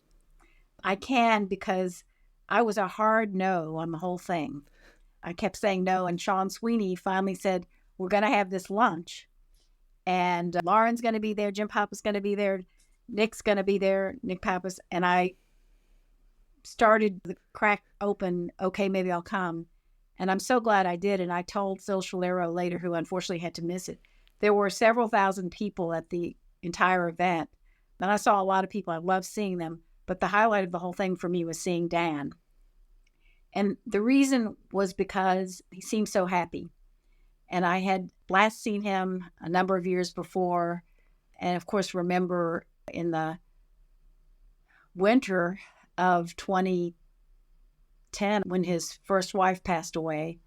I can, because I was a hard no on the whole thing. I kept saying no, and Sean Sweeney finally said, we're going to have this lunch. And Lauren's going to be there, Jim Papa's going to be there, Nick's going to be there, Nick Pappas. And I started the crack open, okay, maybe I'll come. And I'm so glad I did. And I told Phil Shalero later, who unfortunately had to miss it, there were several thousand people at the entire event. And I saw a lot of people. I loved seeing them. But the highlight of the whole thing for me was seeing Dan. And the reason was because he seemed so happy. And I had last seen him a number of years before. And of course, remember in the winter of 2010 when his first wife passed away,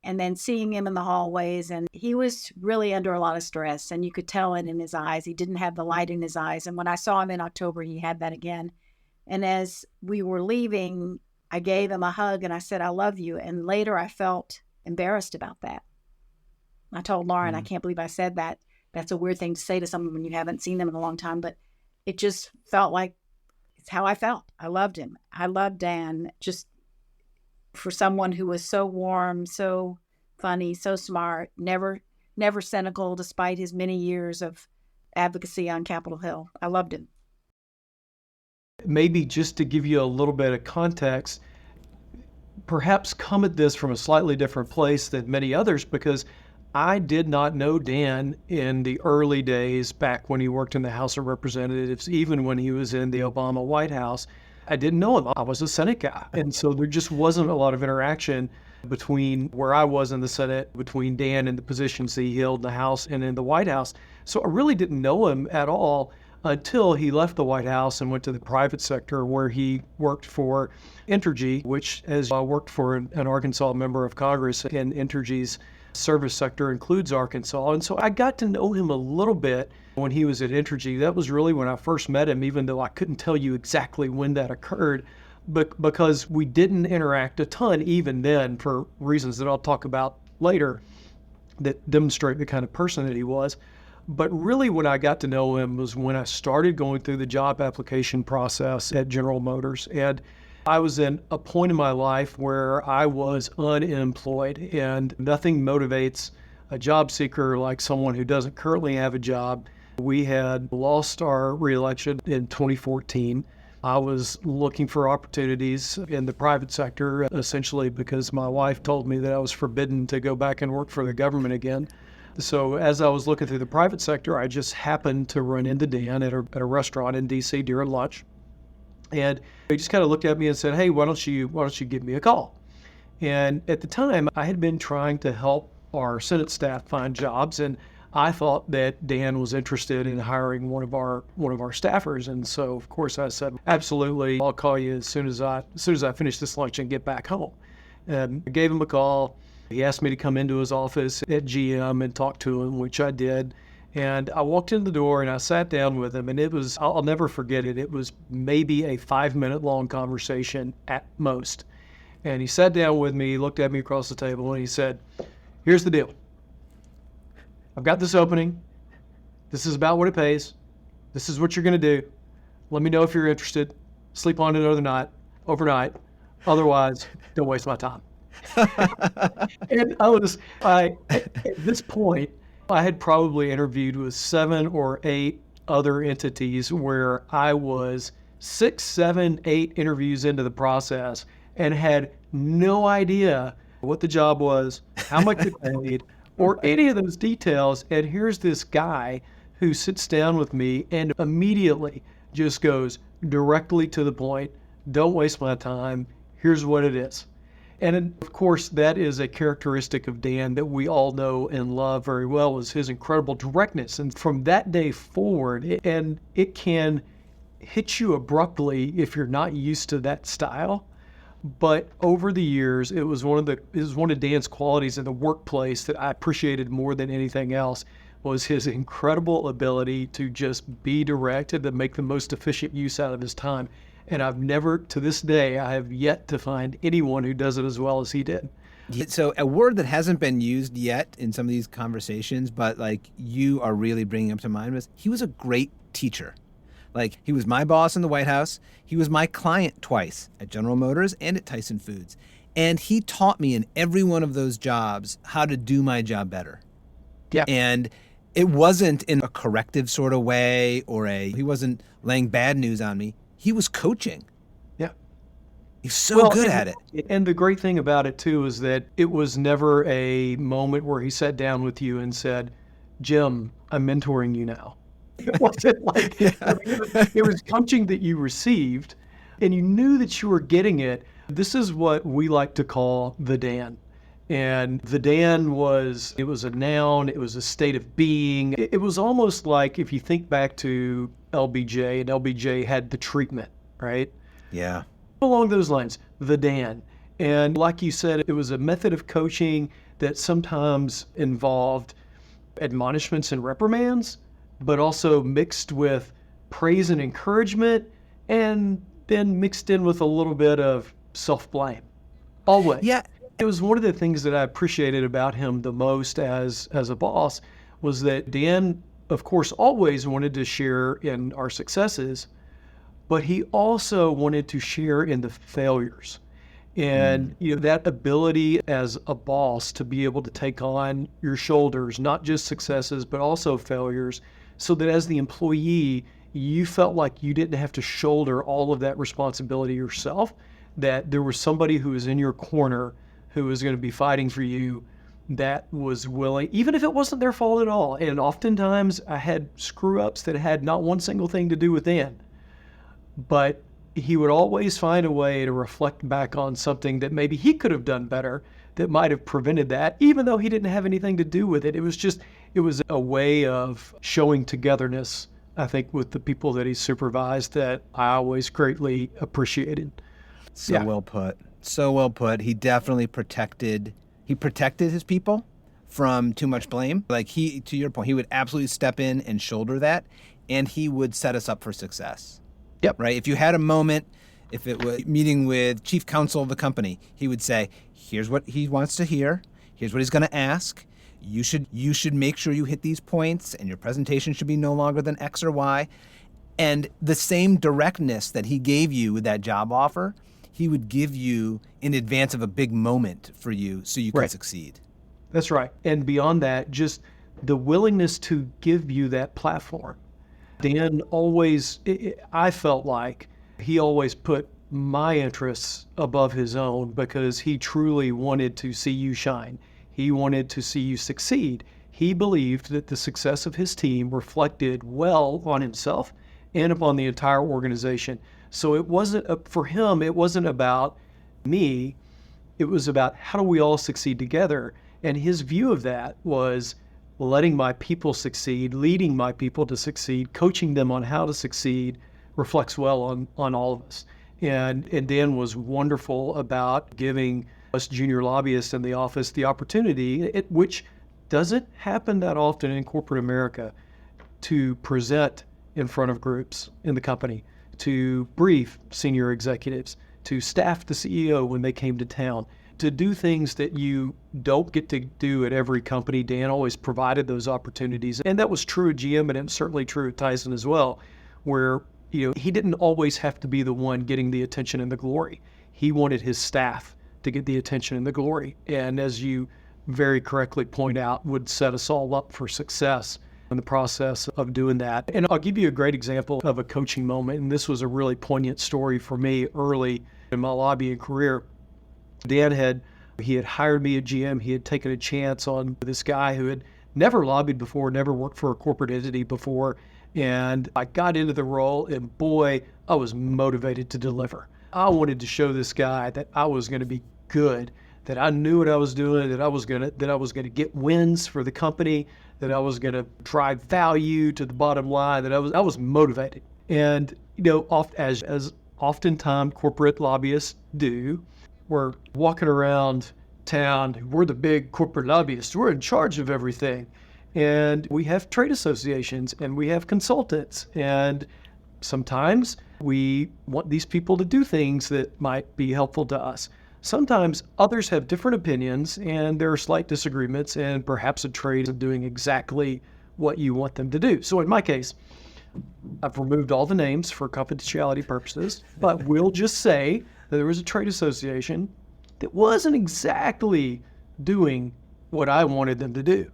and then seeing him in the hallways. And he was really under a lot of stress, and you could tell it in his eyes. He didn't have the light in his eyes. And when I saw him in October, he had that again. And as we were leaving, I gave him a hug and I said, I love you. And later I felt embarrassed about that. I told Lauren, I can't believe I said that. That's a weird thing to say to someone when you haven't seen them in a long time, but it just felt like it's how I felt. I loved him. I loved Dan, just for someone who was so warm, so funny, so smart, never cynical, despite his many years of advocacy on Capitol Hill. I loved him. Maybe just to give you a little bit of context, perhaps come at this from a slightly different place than many others, because I did not know Dan in the early days back when he worked in the House of Representatives, even when he was in the Obama White House. I didn't know him. I was a Senate guy. And so there just wasn't a lot of interaction between where I was in the Senate, between Dan and the positions he held in the House and in the White House. So I really didn't know him at all until he left the White House and went to the private sector, where he worked for Entergy, which has worked for an Arkansas member of Congress, and Entergy's service sector includes Arkansas. And so I got to know him a little bit when he was at Entergy. That was really when I first met him, even though I couldn't tell you exactly when that occurred, but because we didn't interact a ton even then, for reasons that I'll talk about later that demonstrate the kind of person that he was. But really when I got to know him was when I started going through the job application process at General Motors. And I was in a point in my life where I was unemployed, and nothing motivates a job seeker like someone who doesn't currently have a job. We had lost our reelection in 2014. I was looking for opportunities in the private sector, essentially because my wife told me that I was forbidden to go back and work for the government again. So as I was looking through the private sector, I just happened to run into Dan at a restaurant in D.C. during lunch. And he just kind of looked at me and said, hey, why don't you give me a call? And at the time, I had been trying to help our Senate staff find jobs, and I thought that Dan was interested in hiring one of our staffers. And so, of course, I said, absolutely, I'll call you as soon as I finish this lunch and get back home. And I gave him a call. He asked me to come into his office at GM and talk to him, which I did. And I walked in the door and I sat down with him, and it was, I'll never forget it. It was maybe a 5-minute long conversation at most. And he sat down with me, looked at me across the table, and he said, here's the deal. I've got this opening. This is about what it pays. This is what you're going to do. Let me know if you're interested. Sleep on it overnight. Otherwise, don't waste my time. And at this point, I had probably interviewed with 7 or 8 other entities where I was 6, 7, 8 interviews into the process and had no idea what the job was, how much it paid, or any of those details. And here's this guy who sits down with me and immediately just goes directly to the point. Don't waste my time. Here's what it is. And of course, that is a characteristic of Dan that we all know and love very well, is his incredible directness. And from that day forward, it can hit you abruptly if you're not used to that style. But over the years, it was one of Dan's qualities in the workplace that I appreciated more than anything else, was his incredible ability to just be direct and to make the most efficient use out of his time. And I've never, to this day, I have yet to find anyone who does it as well as he did. So a word that hasn't been used yet in some of these conversations, but like you are really bringing up to mind, was he was a great teacher. Like, he was my boss in the White House. He was my client twice at General Motors and at Tyson Foods. And he taught me in every one of those jobs how to do my job better. Yeah. And it wasn't in a corrective sort of way he wasn't laying bad news on me. He was coaching. Yeah. He's so good at it. And the great thing about it, too, is that it was never a moment where he sat down with you and said, Jim, I'm mentoring you now. It wasn't like it was coaching that you received, and you knew that you were getting it. This is what we like to call the Dan. And the Dan was a noun, it was a state of being. It was almost like if you think back to LBJ, and LBJ had the treatment, right? Yeah. Along those lines, the Dan. And like you said, it was a method of coaching that sometimes involved admonishments and reprimands, but also mixed with praise and encouragement, and then mixed in with a little bit of self-blame. Always. Yeah. It was one of the things that I appreciated about him the most as a boss was that Dan, of course, always wanted to share in our successes, but he also wanted to share in the failures. And that ability as a boss to be able to take on your shoulders, not just successes, but also failures, so that as the employee, you felt like you didn't have to shoulder all of that responsibility yourself, that there was somebody who was in your corner who was going to be fighting for you, that was willing, even if it wasn't their fault at all. And oftentimes I had screw-ups that had not one single thing to do with Dan, but he would always find a way to reflect back on something that maybe he could have done better that might have prevented that, even though he didn't have anything to do with it. It was a way of showing togetherness, I think, with the people that he supervised that I always greatly appreciated. So well put. So well put. He definitely protected his people from too much blame. Like, to your point, he would absolutely step in and shoulder that, and he would set us up for success. Yep. Right? If you had a moment, if it was meeting with chief counsel of the company, he would say, here's what he wants to hear. Here's what he's going to ask. You should make sure you hit these points, and your presentation should be no longer than X or Y. And the same directness that he gave you with that job offer, he would give you in advance of a big moment for you so you could succeed. That's right. And beyond that, just the willingness to give you that platform. Dan always, I felt like he always put my interests above his own because he truly wanted to see you shine. He wanted to see you succeed. He believed that the success of his team reflected well on himself and upon the entire organization. So it wasn't, for him, it wasn't about me. It was about how do we all succeed together. And his view of that was letting my people succeed, leading my people to succeed, coaching them on how to succeed reflects well on all of us. And Dan was wonderful about giving us junior lobbyists in the office the opportunity, which doesn't happen that often in corporate America, to present in front of groups in the company, to brief senior executives, to staff the CEO when they came to town, to do things that you don't get to do at every company. Dan always provided those opportunities. And that was true at GM, and it's certainly true at Tyson as well, where he didn't always have to be the one getting the attention and the glory. He wanted his staff to get the attention and the glory. And as you very correctly point out, would set us all up for success in the process of doing that. And I'll give you a great example of a coaching moment. And this was a really poignant story for me early in my lobbying career. Dan had hired me at GM. He had taken a chance on this guy who had never lobbied before, never worked for a corporate entity before. And I got into the role, and boy, I was motivated to deliver. I wanted to show this guy that I was going to be good, that I knew what I was doing, that I was going to get wins for the company, that I was going to drive value to the bottom line, that I was motivated. And as oftentimes corporate lobbyists do, we're walking around town. We're the big corporate lobbyists. We're in charge of everything. And we have trade associations and we have consultants. And sometimes we want these people to do things that might be helpful to us. Sometimes others have different opinions and there are slight disagreements, and perhaps a trade isn't doing exactly what you want them to do. So in my case, I've removed all the names for confidentiality purposes, but we'll just say that there was a trade association that wasn't exactly doing what I wanted them to do.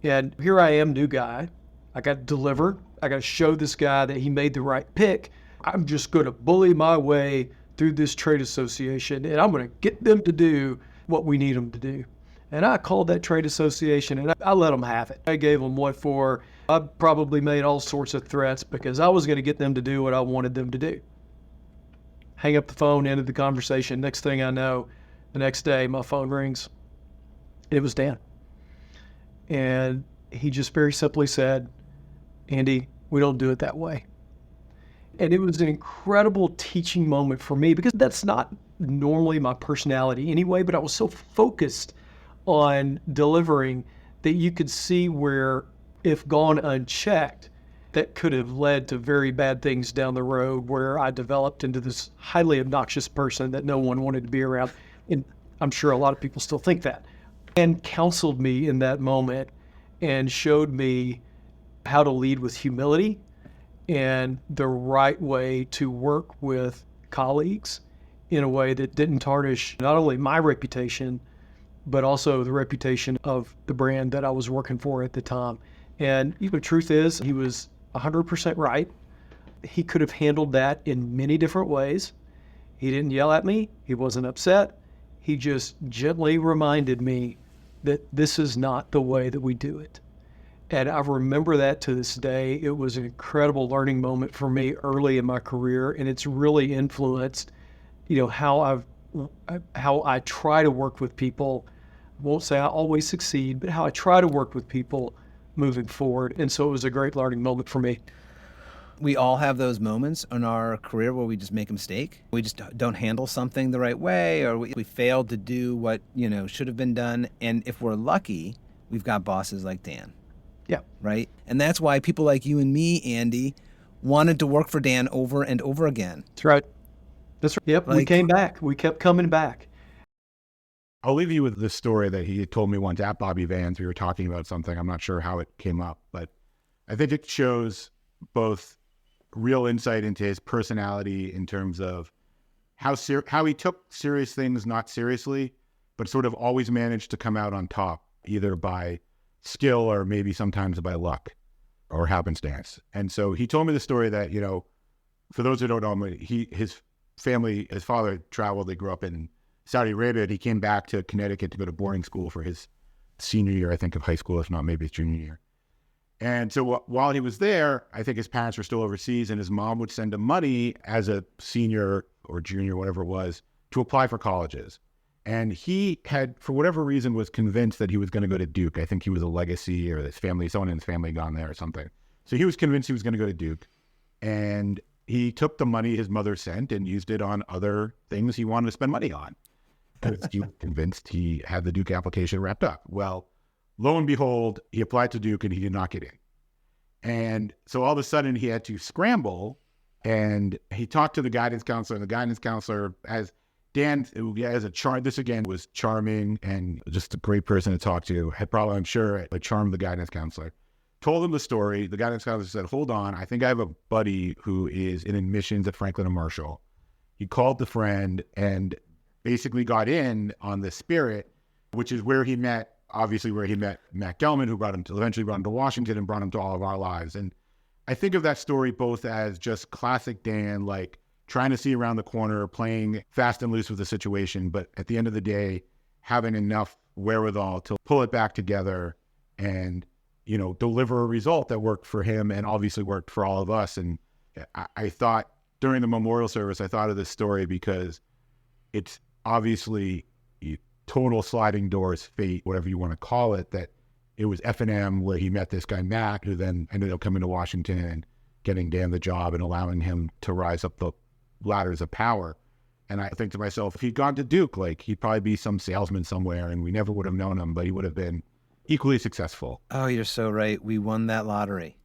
And here I am, new guy. I got to deliver. I got to show this guy that he made the right pick. I'm just going to bully my way through this trade association, and I'm going to get them to do what we need them to do. And I called that trade association, and I let them have it. I gave them what for. I probably made all sorts of threats because I was going to get them to do what I wanted them to do. Hang up the phone, ended the conversation. Next thing I know, the next day, my phone rings. It was Dan. And he just very simply said, Andy, we don't do it that way. And it was an incredible teaching moment for me because that's not normally my personality anyway, but I was so focused on delivering that you could see where, if gone unchecked, that could have led to very bad things down the road, where I developed into this highly obnoxious person that no one wanted to be around. And I'm sure a lot of people still think that. And counseled me in that moment and showed me how to lead with humility and the right way to work with colleagues in a way that didn't tarnish not only my reputation, but also the reputation of the brand that I was working for at the time. And the truth is, he was 100% right. He could have handled that in many different ways. He didn't yell at me. He wasn't upset. He just gently reminded me that this is not the way that we do it. And I remember that to this day. It was an incredible learning moment for me early in my career, and it's really influenced, how I try to work with people. I won't say I always succeed, but how I try to work with people moving forward. And so it was a great learning moment for me. We all have those moments in our career where we just make a mistake. We just don't handle something the right way, or we failed to do what, should have been done. And if we're lucky, we've got bosses like Dan. Yeah. Right? And that's why people like you and me, Andy, wanted to work for Dan over and over again. That's right. Yep, we came back. We kept coming back. I'll leave you with this story that he told me once at Bobby Vans. We were talking about something. I'm not sure how it came up, but I think it shows both real insight into his personality in terms of how he took serious things not seriously, but sort of always managed to come out on top, either by skill or maybe sometimes by luck or happenstance. And so he told me the story that, for those who don't know him, his family, his father traveled. They grew up in Saudi Arabia. And he came back to Connecticut to go to boarding school for his senior year, I think, of high school, if not maybe his junior year. And so while he was there, I think his parents were still overseas, and his mom would send him money as a senior or junior, whatever it was, to apply for colleges. And he had, for whatever reason, was convinced that he was going to go to Duke. I think he was a legacy, or someone in his family had gone there or something. So he was convinced he was going to go to Duke. And he took the money his mother sent and used it on other things he wanted to spend money on, because he was convinced he had the Duke application wrapped up. Well, lo and behold, he applied to Duke and he did not get in. And so all of a sudden he had to scramble, and he talked to the guidance counselor, and the guidance counselor, as Dan, this again was charming and just a great person to talk to, had probably, I'm sure, charmed the guidance counselor. Told him the story. The guidance counselor said, hold on, I think I have a buddy who is in admissions at Franklin and Marshall. He called the friend and basically got in on the Spirit, which is where he met Matt Gelman, who eventually brought him to Washington and brought him to all of our lives. And I think of that story both as just classic Dan, like trying to see around the corner, playing fast and loose with the situation, but at the end of the day, having enough wherewithal to pull it back together and, deliver a result that worked for him and obviously worked for all of us. And I thought during the memorial service, I thought of this story because it's obviously total sliding doors fate, whatever you want to call it, that it was F&M where he met this guy, Matt, who then ended up coming to Washington and getting Dan the job and allowing him to rise up the ladders of power. And I think to myself, if he'd gone to Duke, he'd probably be some salesman somewhere and we never would have known him, but he would have been equally successful. Oh, you're so right. We won that lottery.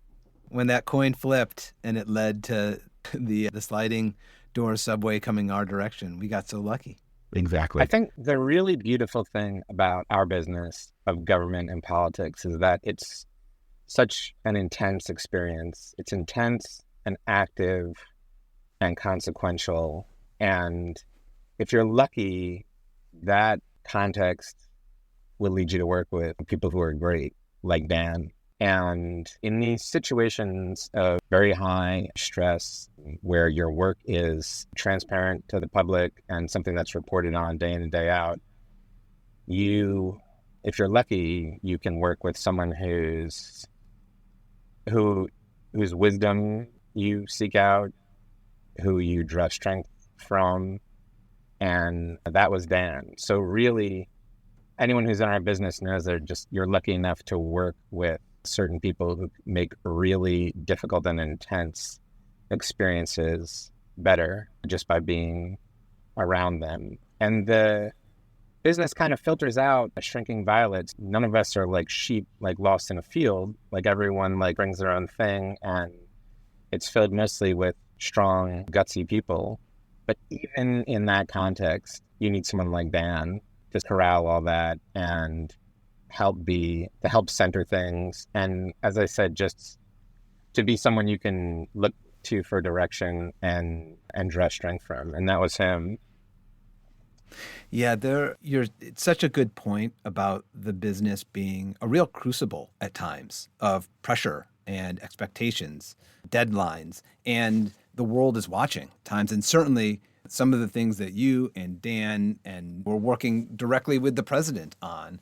When that coin flipped and it led to the sliding door subway coming our direction, we got so lucky. Exactly. I think the really beautiful thing about our business of government and politics is that it's such an intense experience. It's intense and active and consequential. And if you're lucky, that context will lead you to work with people who are great, like Dan. And in these situations of very high stress, where your work is transparent to the public and something that's reported on day in and day out, if you're lucky, you can work with someone whose wisdom you seek out, who you draw strength from. And that was Dan. So really, anyone who's in our business knows you're lucky enough to work with certain people who make really difficult and intense experiences better just by being around them. And the business kind of filters out shrinking violets. None of us are like sheep, like lost in a field. Like everyone like brings their own thing, and it's filled mostly with strong, gutsy people. But even in that context, you need someone like Dan to corral all that and help center things. And as I said, just to be someone you can look to for direction and draw strength from. And that was him. Yeah, it's such a good point about the business being a real crucible at times of pressure and expectations, deadlines, and the world is watching times. And certainly some of the things that you and Dan and were working directly with the president on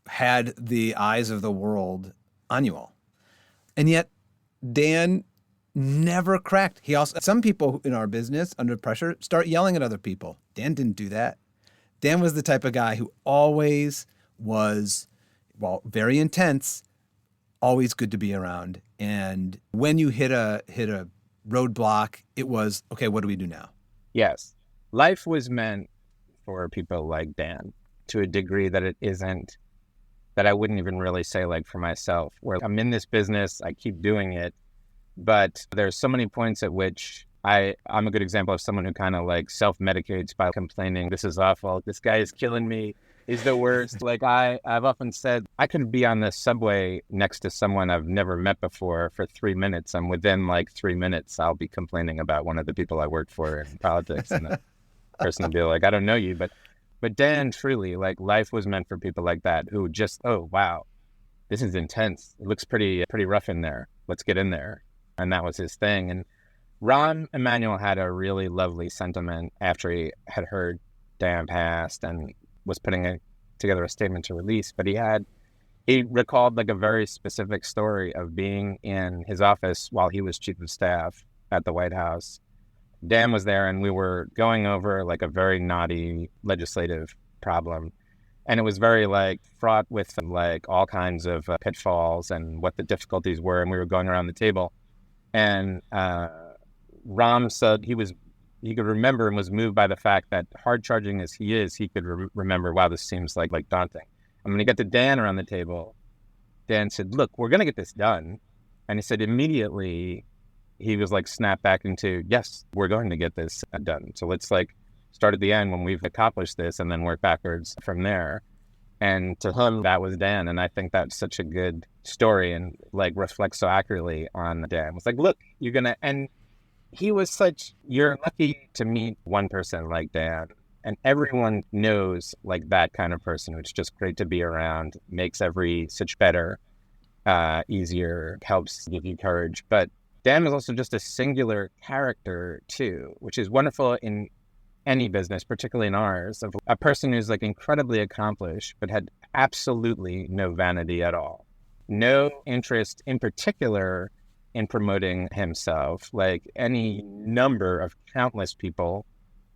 had the eyes of the world on you all. And yet Dan never cracked. Some people in our business under pressure start yelling at other people. Dan didn't do that. Dan was the type of guy who always was, very intense, always good to be around. And when you hit a roadblock, it was, okay, what do we do now? Yes. Life was meant for people like Dan to a degree that it isn't, that I wouldn't even really say like for myself, where I'm in this business, I keep doing it, but there's so many points at which I'm a good example of someone who kind of like self-medicates by complaining, this is awful, this guy is killing me, he's the worst. Like I've often said, I could be on the subway next to someone I've never met before for 3 minutes, and within like 3 minutes, I'll be complaining about one of the people I worked for in politics, and the person will be like, I don't know you, but Dan, truly, like life was meant for people like that who just, oh, wow, this is intense. It looks pretty rough in there. Let's get in there. And that was his thing. And Rahm Emanuel had a really lovely sentiment after he had heard Dan passed and was putting together a statement to release. But he recalled like a very specific story of being in his office while he was chief of staff at the White House. Dan was there, and we were going over like a very knotty legislative problem. And it was very like fraught with like all kinds of pitfalls and what the difficulties were. And we were going around the table, and Rahm said he could remember and was moved by the fact that hard charging as he is, he could remember, wow, this seems like daunting. And when he got to Dan around the table, Dan said, look, we're going to get this done. And he said immediately he was like snapped back into, yes, we're going to get this done. So let's like start at the end when we've accomplished this and then work backwards from there. And to him, that was Dan. And I think that's such a good story and like reflects so accurately on Dan. It was like, look, and he was you're lucky to meet one person like Dan. And everyone knows like that kind of person who's just great to be around, makes every such better, easier, helps give you courage. But Dan was also just a singular character too, which is wonderful in any business, particularly in ours, of a person who's like incredibly accomplished, but had absolutely no vanity at all. No interest in particular in promoting himself, like any number of countless people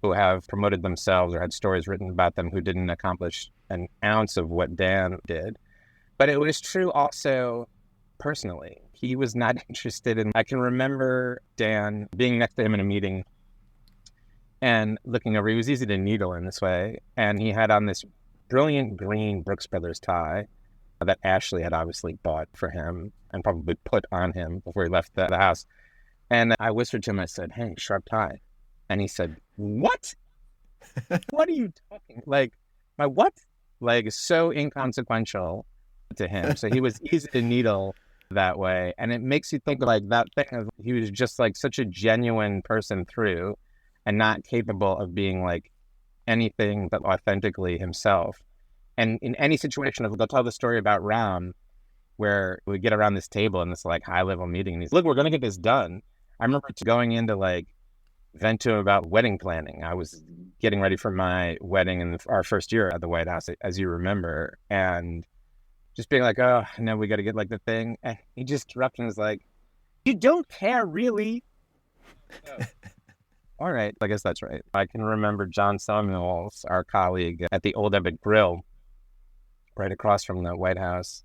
who have promoted themselves or had stories written about them who didn't accomplish an ounce of what Dan did. But it was true also personally. He was not interested in, I can remember Dan being next to him in a meeting and looking over. He was easy to needle in this way. And he had on this brilliant green Brooks Brothers tie that Ashley had obviously bought for him and probably put on him before he left the house. And I whispered to him, I said, "Hey, sharp tie." And he said, "What? What are you talking? Like, my what?" Like, so inconsequential to him. So he was easy to needle that way. And it makes you think of like that thing of he was just like such a genuine person through and not capable of being like anything but authentically himself. And in any situation, they'll tell the story about Ram where we get around this table in this like high level meeting and he's, "Look, we're going to get this done." I remember going into like vent to him about wedding planning. I was getting ready for my wedding in our first year at the White House, as you remember, and just being like, "Oh, no, we got to get like the thing." And he just interrupted and was like, "You don't care, really?" Oh. All right, I guess that's right. I can remember John Samuels, our colleague at the Old Ebbitt Grill, right across from the White House,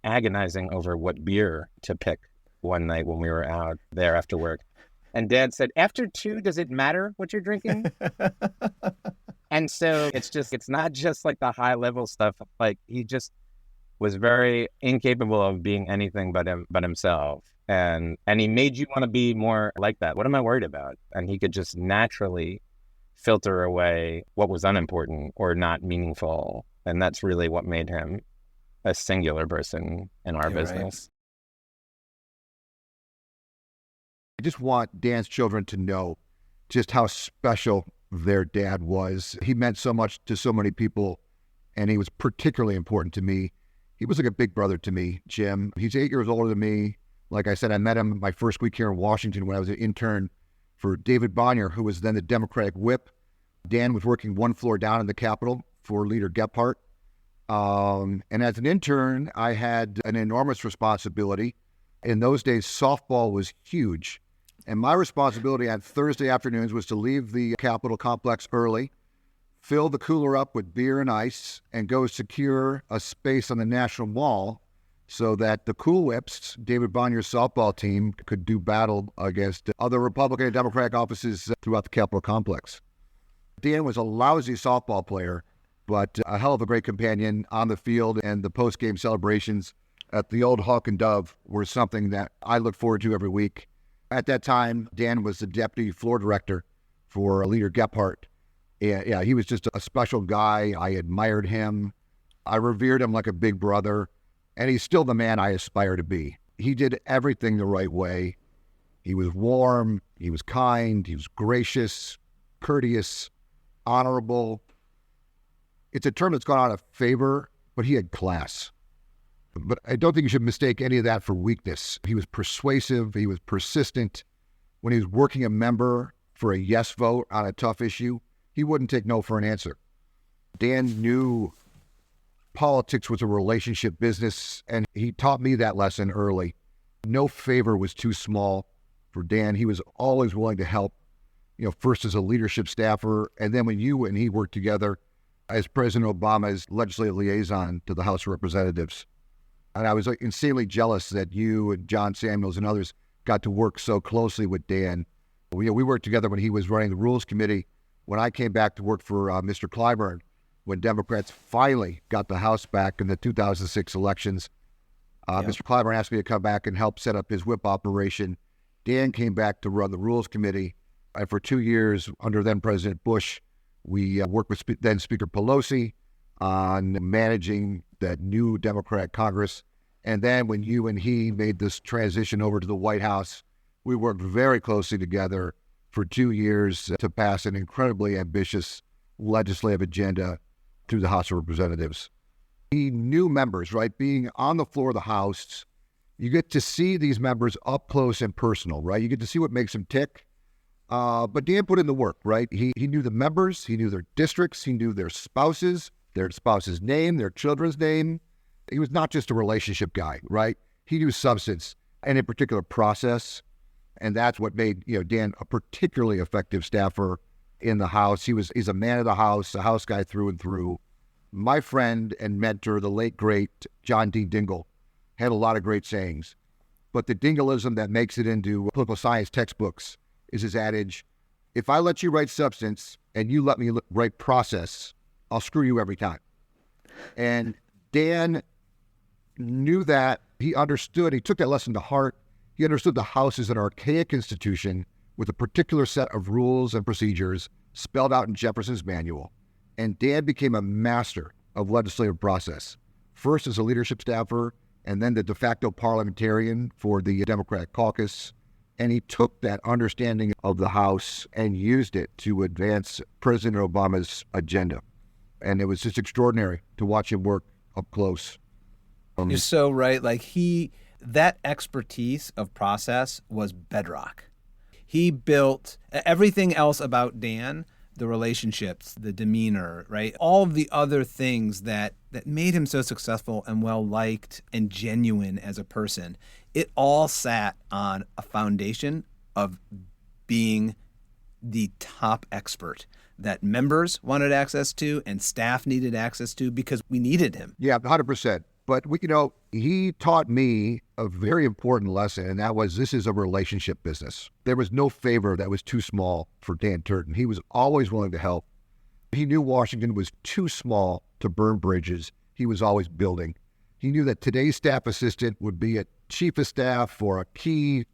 agonizing over what beer to pick one night when we were out there after work. And Dad said, "After 2, does it matter what you're drinking?" And so it's not just like the high level stuff. Like he just was very incapable of being anything but himself. And he made you want to be more like that. What am I worried about? And he could just naturally filter away what was unimportant or not meaningful. And that's really what made him a singular person in our business. Right. I just want Dan's children to know just how special their dad was. He meant so much to so many people, and he was particularly important to me. He was like a big brother to me, Jim. He's 8 years older than me. Like I said, I met him my first week here in Washington when I was an intern for David Bonnier, who was then the Democratic whip. Dan was working one floor down in the Capitol for Leader Gephardt. And as an intern, I had an enormous responsibility. In those days, softball was huge. And my responsibility on Thursday afternoons was to leave the Capitol complex early, fill the cooler up with beer and ice, and go secure a space on the National Mall so that the Cool Whips, David Bonnier's softball team, could do battle against other Republican and Democratic offices throughout the Capitol complex. Dan was a lousy softball player, but a hell of a great companion on the field, and the post-game celebrations at the old Hawk and Dove were something that I look forward to every week. At that time, Dan was the deputy floor director for Leader Gephardt. Yeah, he was just a special guy. I admired him. I revered him like a big brother, and he's still the man I aspire to be. He did everything the right way. He was warm, he was kind, he was gracious, courteous, honorable. It's a term that's gone out of favor, but he had class. But I don't think you should mistake any of that for weakness. He was persuasive. He was persistent. When he was working a member for a yes vote on a tough issue, he wouldn't take no for an answer. Dan knew politics was a relationship business, and he taught me that lesson early. No favor was too small for Dan. He was always willing to help, first as a leadership staffer, and then when you and he worked together as President Obama's legislative liaison to the House of Representatives. And I was insanely jealous that you and John Samuels and others got to work so closely with Dan. We worked together when he was running the Rules Committee. When I came back to work for Mr. Clyburn, when Democrats finally got the House back in the 2006 elections, Mr. Clyburn asked me to come back and help set up his whip operation. Dan came back to run the Rules Committee. And for 2 years under then President Bush, we worked with then Speaker Pelosi on managing that new Democratic Congress. And then when you and he made this transition over to the White House, we worked very closely together for 2 years to pass an incredibly ambitious legislative agenda through the House of Representatives. He knew members, right? Being on the floor of the House, you get to see these members up close and personal, right? You get to see what makes them tick. But Dan put in the work, right? He knew the members, he knew their districts, he knew their spouse's name, their children's name. He was not just a relationship guy, right? He knew substance and in particular process. And that's what made, Dan a particularly effective staffer in the House. He's a man of the House, a House guy through and through. My friend and mentor, the late, great John D. Dingell, had a lot of great sayings. But the Dingellism that makes it into political science textbooks is his adage, if I let you write substance and you let me write process, I'll screw you every time. And Dan knew that. He understood. He took that lesson to heart. He understood the House is an archaic institution with a particular set of rules and procedures spelled out in Jefferson's manual. And Dan became a master of legislative process, first as a leadership staffer and then the de facto parliamentarian for the Democratic caucus. And he took that understanding of the House and used it to advance President Obama's agenda. And it was just extraordinary to watch him work up close. You're so right. Like that expertise of process was bedrock. He built everything else about Dan, the relationships, the demeanor, right? All of the other things that made him so successful and well-liked and genuine as a person. It all sat on a foundation of being the top expert that members wanted access to and staff needed access to because we needed him. Yeah, 100%. But, he taught me a very important lesson, and that was this is a relationship business. There was no favor that was too small for Dan Turton. He was always willing to help. He knew Washington was too small to burn bridges. He was always building. He knew that today's staff assistant would be a chief of staff or a key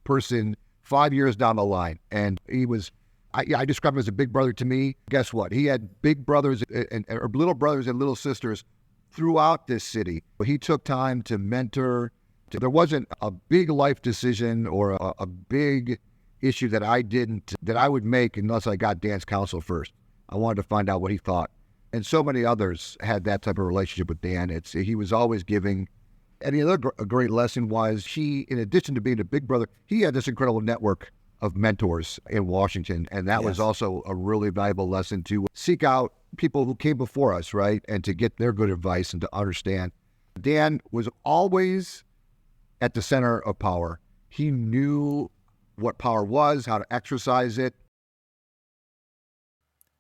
person 5 years down the line. And he was, I describe him as a big brother to me. Guess what? He had big brothers or little brothers and little sisters throughout this city. He took time to mentor. There wasn't a big life decision or a big issue that I would make unless I got Dan's counsel first. I wanted to find out what he thought. And so many others had that type of relationship with Dan. He was always giving. And the other great lesson was he, in addition to being a big brother, he had this incredible network of mentors in Washington. And that was also a really valuable lesson to seek out people who came before us, right? And to get their good advice and to understand. Dan was always at the center of power. He knew what power was, how to exercise it.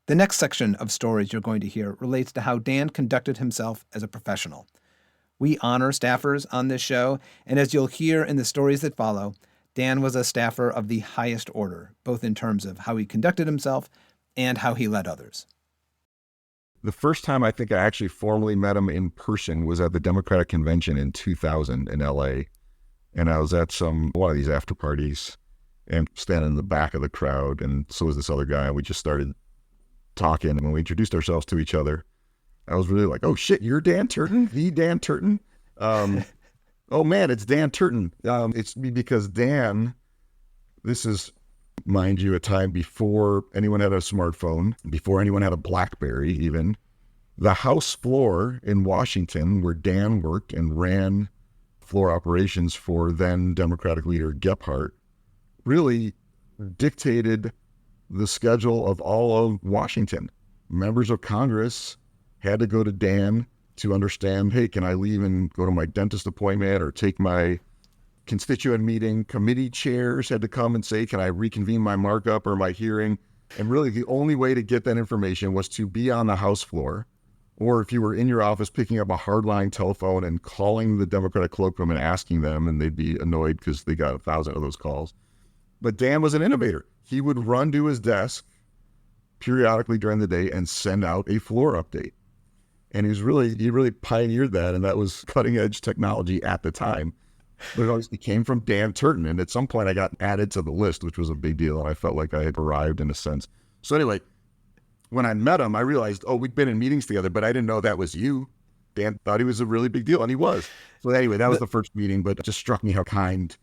The next section of stories you're going to hear relates to how Dan conducted himself as a professional. We honor staffers on this show, and as you'll hear in the stories that follow, Dan was a staffer of the highest order, both in terms of how he conducted himself and how he led others. The first time I think I actually formally met him in person was at the Democratic Convention in 2000 in LA. And I was at one of these after parties and standing in the back of the crowd. And so was this other guy. And we just started talking. And when we introduced ourselves to each other, I was really like, oh shit, you're Dan Turton? The Dan Turton? Oh man, it's Dan Turton. It's because Dan, this is, mind you, a time before anyone had a smartphone, before anyone had a BlackBerry even. The House floor in Washington, where Dan worked and ran floor operations for then Democratic leader Gephardt, really dictated the schedule of all of Washington. Members of Congress had to go to Dan to understand, hey, can I leave and go to my dentist appointment or take my constituent meeting? Committee chairs had to come and say, can I reconvene my markup or my hearing? And really the only way to get that information was to be on the House floor, or if you were in your office picking up a hardline telephone and calling the Democratic cloakroom and asking them, and they'd be annoyed because they got 1,000 of those calls. But Dan was an innovator. He would run to his desk periodically during the day and send out a floor update. And he really pioneered that, and that was cutting edge technology at the time. But it came from Dan Turton, and at some point I got added to the list, which was a big deal, and I felt like I had arrived in a sense. So anyway, when I met him, I realized, we'd been in meetings together, but I didn't know that was you. Dan thought he was a really big deal, and he was. So anyway, that was the first meeting, but it just struck me how kind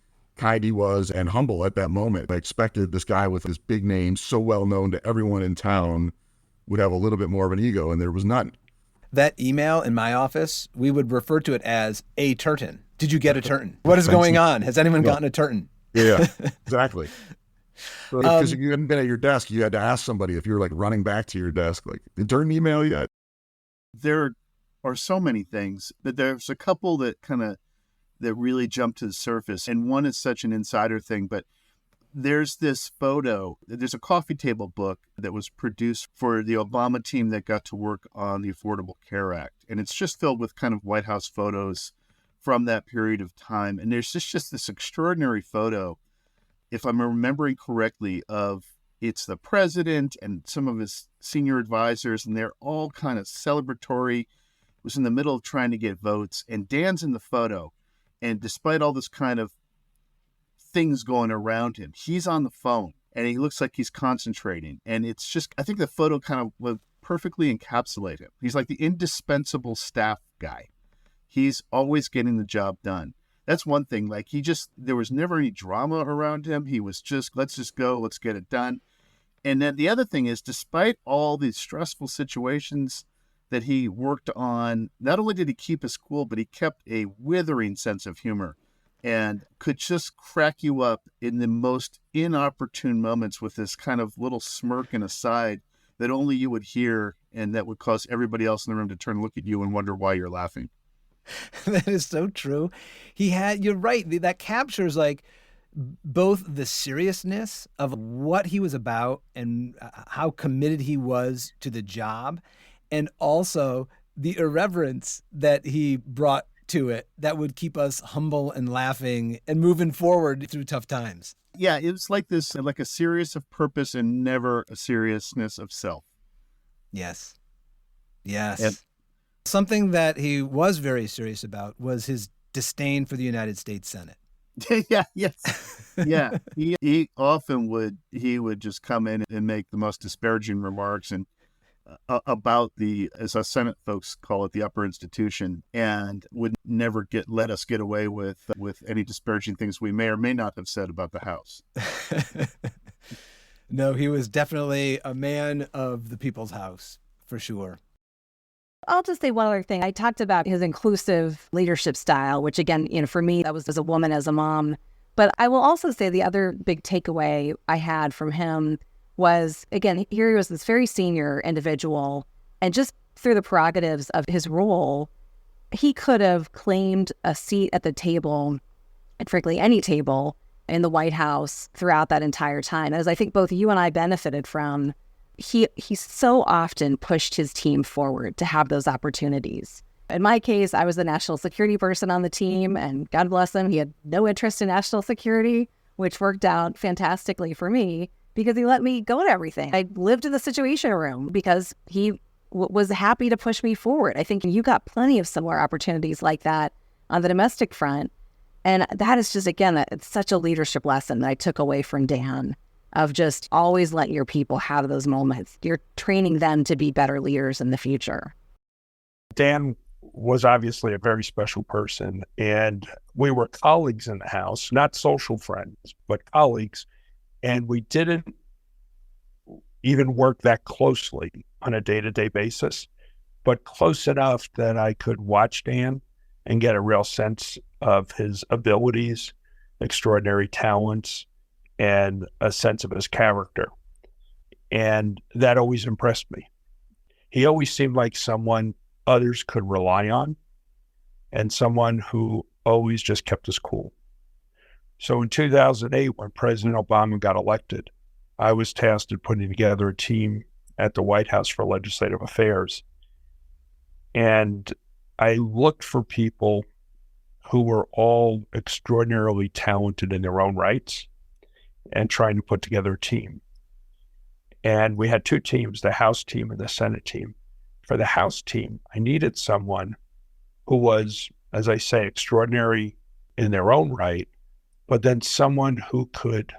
he was and humble at that moment. I expected this guy with his big name, so well known to everyone in town, would have a little bit more of an ego, and there was none. That email in my office, we would refer to it as a Turton. Did you get a Turton? What is going on? Has anyone gotten a Turton? Yeah, exactly. Because if you hadn't been at your desk, you had to ask somebody if you were like running back to your desk, like, did Turton email yet? There are so many things, but there's a couple that really jump to the surface. And one is such an insider thing, but there's this photo. There's a coffee table book that was produced for the Obama team that got to work on the Affordable Care Act. And it's just filled with kind of White House photos from that period of time. And there's just this extraordinary photo, if I'm remembering correctly, it's the president and some of his senior advisors, and they're all kind of celebratory was in the middle of trying to get votes, and Dan's in the photo. And despite all this kind of things going around him, he's on the phone and he looks like he's concentrating. And it's just, I think the photo kind of would perfectly encapsulate him. He's like the indispensable staff guy. He's always getting the job done. That's one thing. Like there was never any drama around him. He was just, let's just go, let's get it done. And then the other thing is, despite all these stressful situations that he worked on, not only did he keep his cool, but he kept a withering sense of humor and could just crack you up in the most inopportune moments with this kind of little smirk and aside that only you would hear, and that would cause everybody else in the room to turn and look at you and wonder why you're laughing. That is so true. You're right. That captures like both the seriousness of what he was about and how committed he was to the job, and also the irreverence that he brought to it that would keep us humble and laughing and moving forward through tough times. Yeah, it was like this, like a serious of purpose and never a seriousness of self. Yes. Yes. Something that he was very serious about was his disdain for the United States Senate. Yeah, yes. Yeah. He often would just come in and make the most disparaging remarks and about as us Senate folks call it, the upper institution, and would never let us get away with any disparaging things we may or may not have said about the House. No, he was definitely a man of the people's house, for sure. I'll just say one other thing. I talked about his inclusive leadership style, which again, for me, that was as a woman, as a mom. But I will also say the other big takeaway I had from him was, again, here he was this very senior individual, and just through the prerogatives of his role, he could have claimed a seat at the table, and frankly, any table in the White House throughout that entire time. As I think both you and I benefited from, he so often pushed his team forward to have those opportunities. In my case, I was the national security person on the team, and God bless him, he had no interest in national security, which worked out fantastically for me because he let me go to everything. I lived in the Situation Room because he was happy to push me forward. I think you got plenty of similar opportunities like that on the domestic front. And that is just, again, it's such a leadership lesson that I took away from Dan, of just always letting your people have those moments. You're training them to be better leaders in the future. Dan was obviously a very special person, and we were colleagues in the House, not social friends, but colleagues. And we didn't even work that closely on a day-to-day basis, but close enough that I could watch Dan and get a real sense of his abilities, extraordinary talents, and a sense of his character. And that always impressed me. He always seemed like someone others could rely on, and someone who always just kept us cool. So in 2008, when President Obama got elected, I was tasked with putting together a team at the White House for legislative affairs. And I looked for people who were all extraordinarily talented in their own rights and trying to put together a team. And we had two teams, the House team and the Senate team. For the House team, I needed someone who was, as I say, extraordinary in their own right, but then someone who could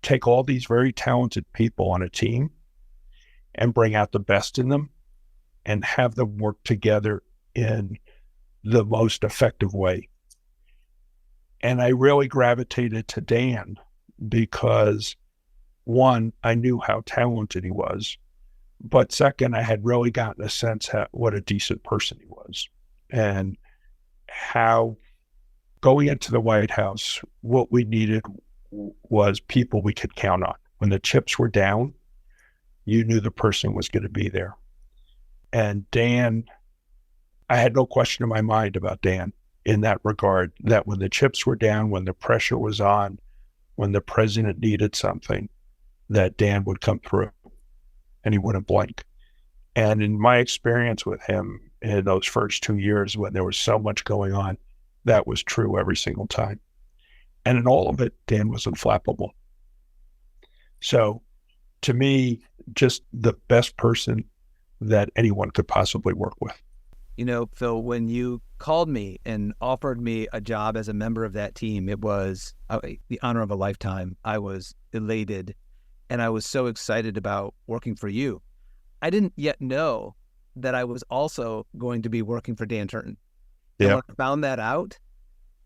take all these very talented people on a team and bring out the best in them and have them work together in the most effective way. And I really gravitated to Dan because, one, I knew how talented he was, but second, I had really gotten a sense of what a decent person he was, and how going into the White House, what we needed was people we could count on. When the chips were down, you knew the person was going to be there. And Dan, I had no question in my mind about Dan in that regard, that when the chips were down, when the pressure was on, when the president needed something, that Dan would come through and he wouldn't blink. And in my experience with him in those first 2 years when there was so much going on, that was true every single time. And in all of it, Dan was unflappable. So to me, just the best person that anyone could possibly work with. Phil, when you called me and offered me a job as a member of that team, it was the honor of a lifetime. I was elated, and I was so excited about working for you. I didn't yet know that I was also going to be working for Dan Turton. And when I found that out,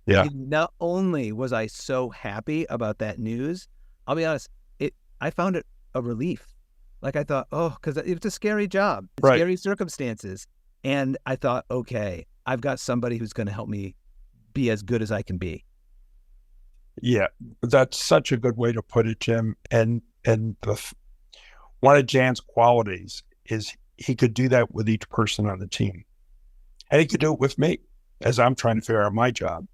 not only was I so happy about that news, I'll be honest, I found it a relief. Like I thought, because it's a scary job, scary circumstances. And I thought, okay, I've got somebody who's going to help me be as good as I can be. Yeah, that's such a good way to put it, Jim. And one of Jan's qualities is he could do that with each person on the team. And he could do it with me as I'm trying to figure out my job.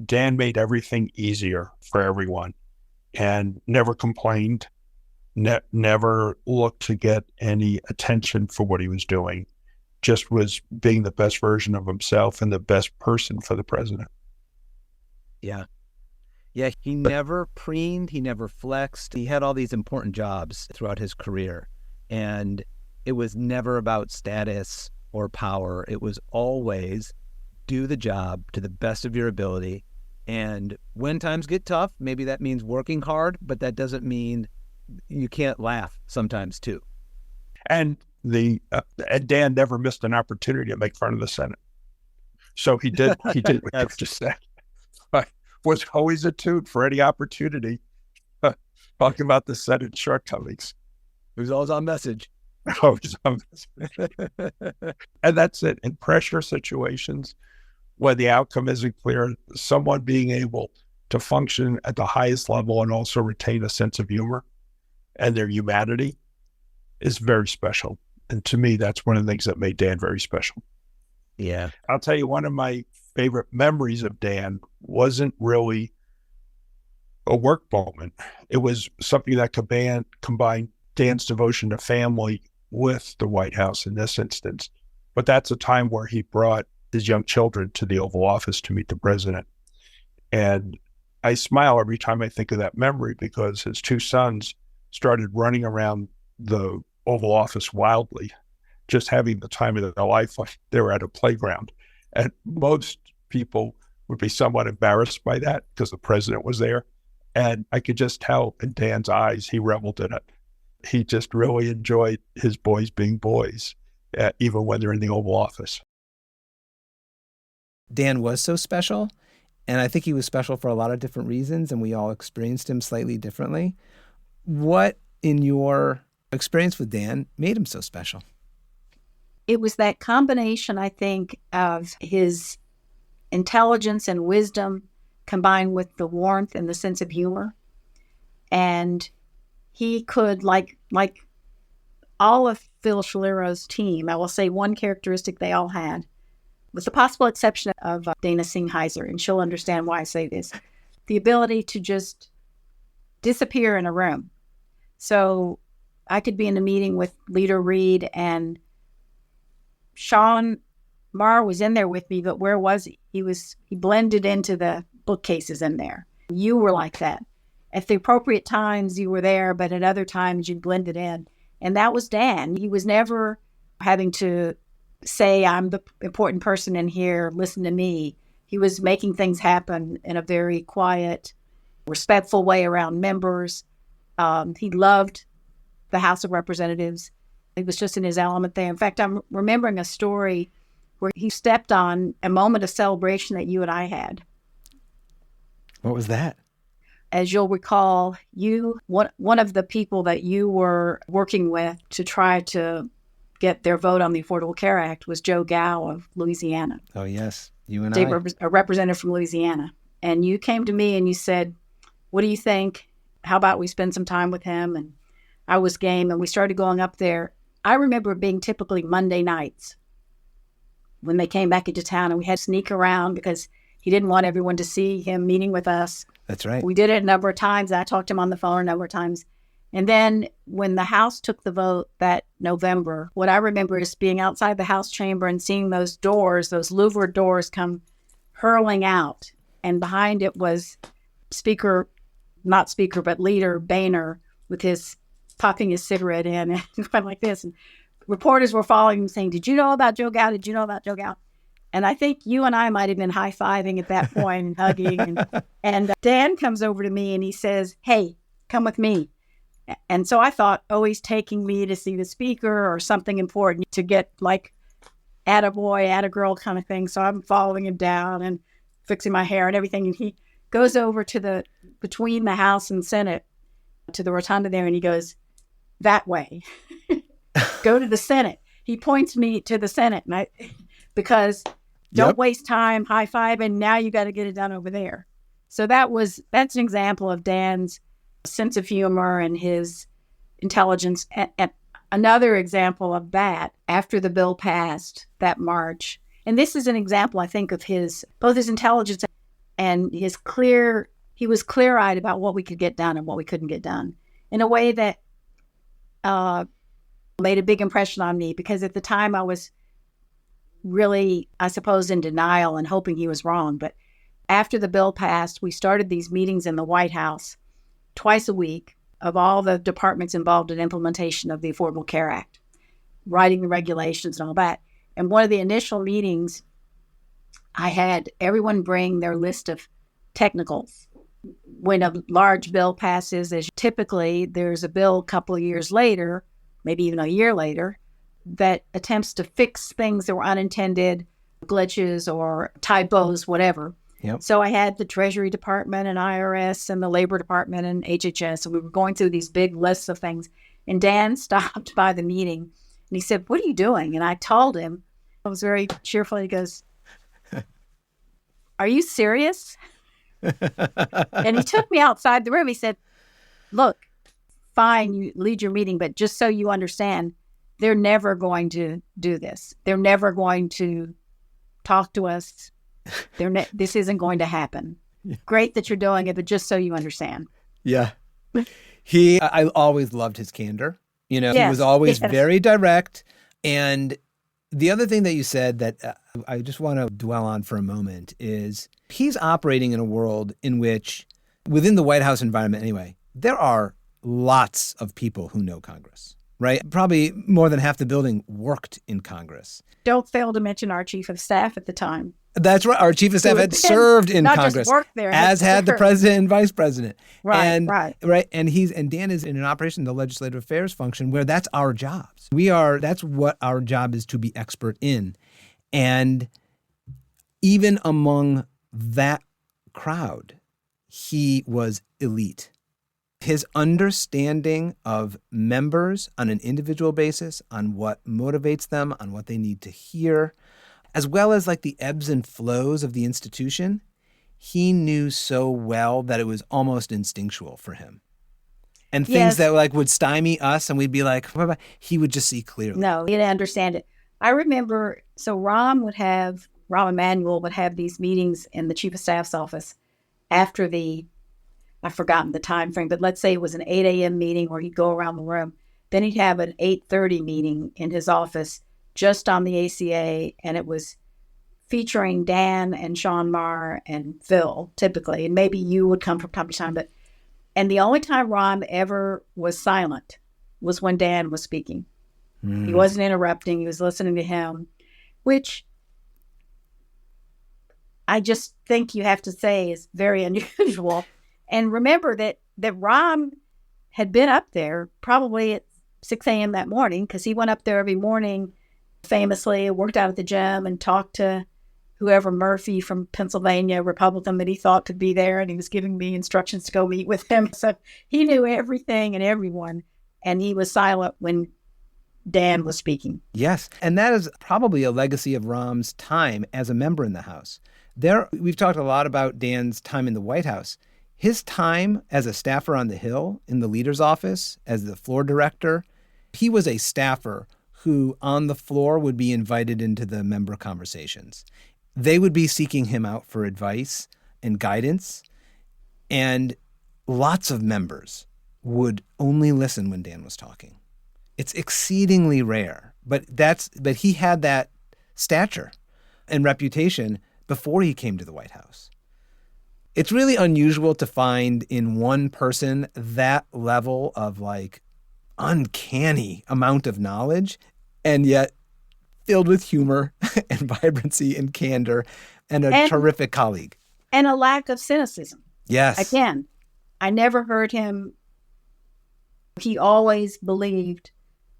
Dan made everything easier for everyone and never complained, never looked to get any attention for what he was doing. Just was being the best version of himself and the best person for the president. Yeah. Yeah, he never preened, he never flexed. He had all these important jobs throughout his career, and it was never about status or power. It was always do the job to the best of your ability. And when times get tough, maybe that means working hard, but that doesn't mean you can't laugh sometimes too. And Dan never missed an opportunity to make fun of the Senate. So he did what you just said. But was always attuned for any opportunity talking about the Senate shortcomings. It was always on message. Always on message. And that's it. In pressure situations, when the outcome isn't clear, someone being able to function at the highest level and also retain a sense of humor and their humanity is very special. And to me, that's one of the things that made Dan very special. Yeah. I'll tell you, one of my favorite memories of Dan wasn't really a work moment. It was something that combined Dan's devotion to family with the White House in this instance. But that's a time where he brought his young children to the Oval Office to meet the president. And I smile every time I think of that memory because his two sons started running around the Oval Office wildly, just having the time of their life like they were at a playground. And most people would be somewhat embarrassed by that because the president was there. And I could just tell in Dan's eyes, he reveled in it. He just really enjoyed his boys being boys, even when they're in the Oval Office. Dan was so special, and I think he was special for a lot of different reasons, and we all experienced him slightly differently. What, in your experience with Dan, made him so special? It was that combination, I think, of his intelligence and wisdom combined with the warmth and the sense of humor. And he could, like all of Phil Schalero's team, I will say one characteristic they all had, with the possible exception of Dana Singheiser, and she'll understand why I say this, the ability to just disappear in a room. So I could be in a meeting with Leader Reed and Sean Marr was in there with me, but where was he? He blended into the bookcases in there. You were like that. At the appropriate times you were there, but at other times you blended in. And that was Dan. He was never having to say, I'm the important person in here, listen to me. He was making things happen in a very quiet, respectful way around members. He loved the House of Representatives. He was just in his element there. In fact, I'm remembering a story where he stepped on a moment of celebration that you and I had. What was that? As you'll recall, one of the people that you were working with to try to get their vote on the Affordable Care Act was Joe Gow of Louisiana. Oh, yes. You and a representative from Louisiana. And you came to me and you said, what do you think? How about we spend some time with him? And I was game, and we started going up there. I remember it being typically Monday nights when they came back into town, and we had to sneak around because he didn't want everyone to see him meeting with us. That's right. We did it a number of times. I talked to him on the phone a number of times. And then when the House took the vote that November, what I remember is being outside the House chamber and seeing those doors, those louvered doors come hurling out. And behind it was Leader Boehner with his popping his cigarette in and going like this. And reporters were following him saying, did you know about Joe Gow? Did you know about Joe Gow? And I think you and I might have been high-fiving at that point and hugging. And Dan comes over to me and he says, hey, come with me. And so I thought, oh, he's taking me to see the speaker or something important to get like attaboy, attagirl kind of thing. So I'm following him down and fixing my hair and everything. And he goes over to between the House and Senate to the rotunda there. And he goes, that way, go to the Senate. He points me to the Senate because don't waste time high five. And now you got to get it done over there. So that's an example of Dan's sense of humor and his intelligence. And another example of that, after the bill passed that March, and this is an example, I think, of both his intelligence and he was clear-eyed about what we could get done and what we couldn't get done in a way that made a big impression on me, because at the time I was really, I suppose, in denial and hoping he was wrong. But after the bill passed, we started these meetings in the White House twice a week of all the departments involved in implementation of the Affordable Care Act, writing the regulations and all that. And one of the initial meetings, I had everyone bring their list of technicals. When a large bill passes, as typically there's a bill a couple of years later, maybe even a year later, that attempts to fix things that were unintended, glitches or typos, whatever. Yep. So I had the Treasury Department and IRS and the Labor Department and HHS. And we were going through these big lists of things. And Dan stopped by the meeting and he said, what are you doing? And I told him, I was very cheerful. He goes, are you serious? And he took me outside the room. He said, look, fine, you lead your meeting, but just so you understand, they're never going to do this. They're never going to talk to us. This isn't going to happen. Yeah. Great that you're doing it, but just so you understand. Yeah. I always loved his candor. You know, yes. He was always very direct. And the other thing that you said that I just want to dwell on for a moment is he's operating in a world in which, within the White House environment anyway, there are lots of people who know Congress, right? Probably more than half the building worked in Congress. Don't fail to mention our chief of staff at the time. That's right. Our chief of staff had served in Congress, just worked there, as had the president and vice president. Right. And Dan is in an operation, the legislative affairs function, where that's our jobs. That's what our job is, to be expert in. And even among that crowd, he was elite. His understanding of members on an individual basis, on what motivates them, on what they need to hear, as well as like the ebbs and flows of the institution, he knew so well that it was almost instinctual for him. And things that like would stymie us and we'd be like, he would just see clearly. No, he didn't understand it. I remember, so Rahm Emanuel would have these meetings in the chief of staff's office after I've forgotten the time frame, but let's say it was an 8 a.m. meeting where he'd go around the room. Then he'd have an 8:30 meeting in his office just on the ACA, and it was featuring Dan and Sean Marr and Phil, typically, and maybe you would come from time to time. And the only time Rahm ever was silent was when Dan was speaking. He wasn't interrupting. He was listening to him, which I just think you have to say is very unusual. And remember that Rahm had been up there probably at 6 a.m. that morning, because he went up there every morning, famously worked out at the gym and talked to whoever, Murphy from Pennsylvania, Republican, that he thought could be there. And he was giving me instructions to go meet with him. So he knew everything and everyone. And he was silent when Dan was speaking. Yes. And that is probably a legacy of Rahm's time as a member in the House. We've talked a lot about Dan's time in the White House. His time as a staffer on the Hill in the leader's office, as the floor director, he was a staffer who on the floor would be invited into the member conversations. They would be seeking him out for advice and guidance. And lots of members would only listen when Dan was talking. It's exceedingly rare, but he had that stature and reputation before he came to the White House. It's really unusual to find in one person that level of like uncanny amount of knowledge and yet filled with humor and vibrancy and candor, and a terrific colleague. And a lack of cynicism. Yes. Again, I never heard him. He always believed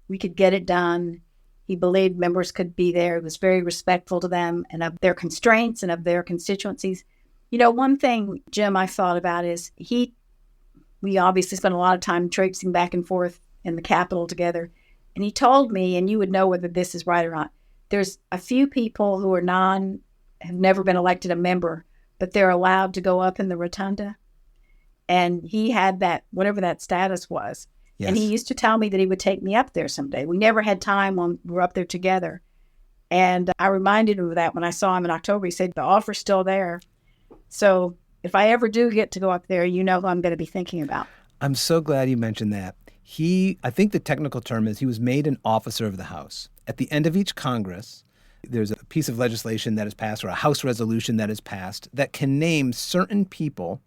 we could get it done. He believed members could be there. He was very respectful to them and of their constraints and of their constituencies. You know, one thing, Jim, I thought about is we obviously spent a lot of time traipsing back and forth in the Capitol together. And he told me, and you would know whether this is right or not, there's a few people who have never been elected a member, but they're allowed to go up in the rotunda. And he had that, whatever that status was. Yes. And he used to tell me that he would take me up there someday. We never had time when we were up there together. And I reminded him of that when I saw him in October. He said, the offer's still there. So if I ever do get to go up there, you know who I'm going to be thinking about. I'm so glad you mentioned that. I think the technical term is he was made an officer of the House. At the end of each Congress, there's a piece of legislation that is passed or a House resolution that is passed that can name certain people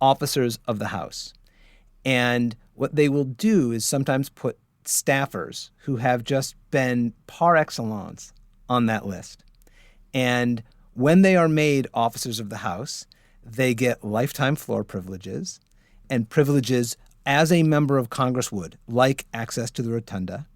officers of the House. And what they will do is sometimes put staffers who have just been par excellence on that list. And when they are made officers of the House, they get lifetime floor privileges and privileges as a member of Congress would, like access to the rotunda.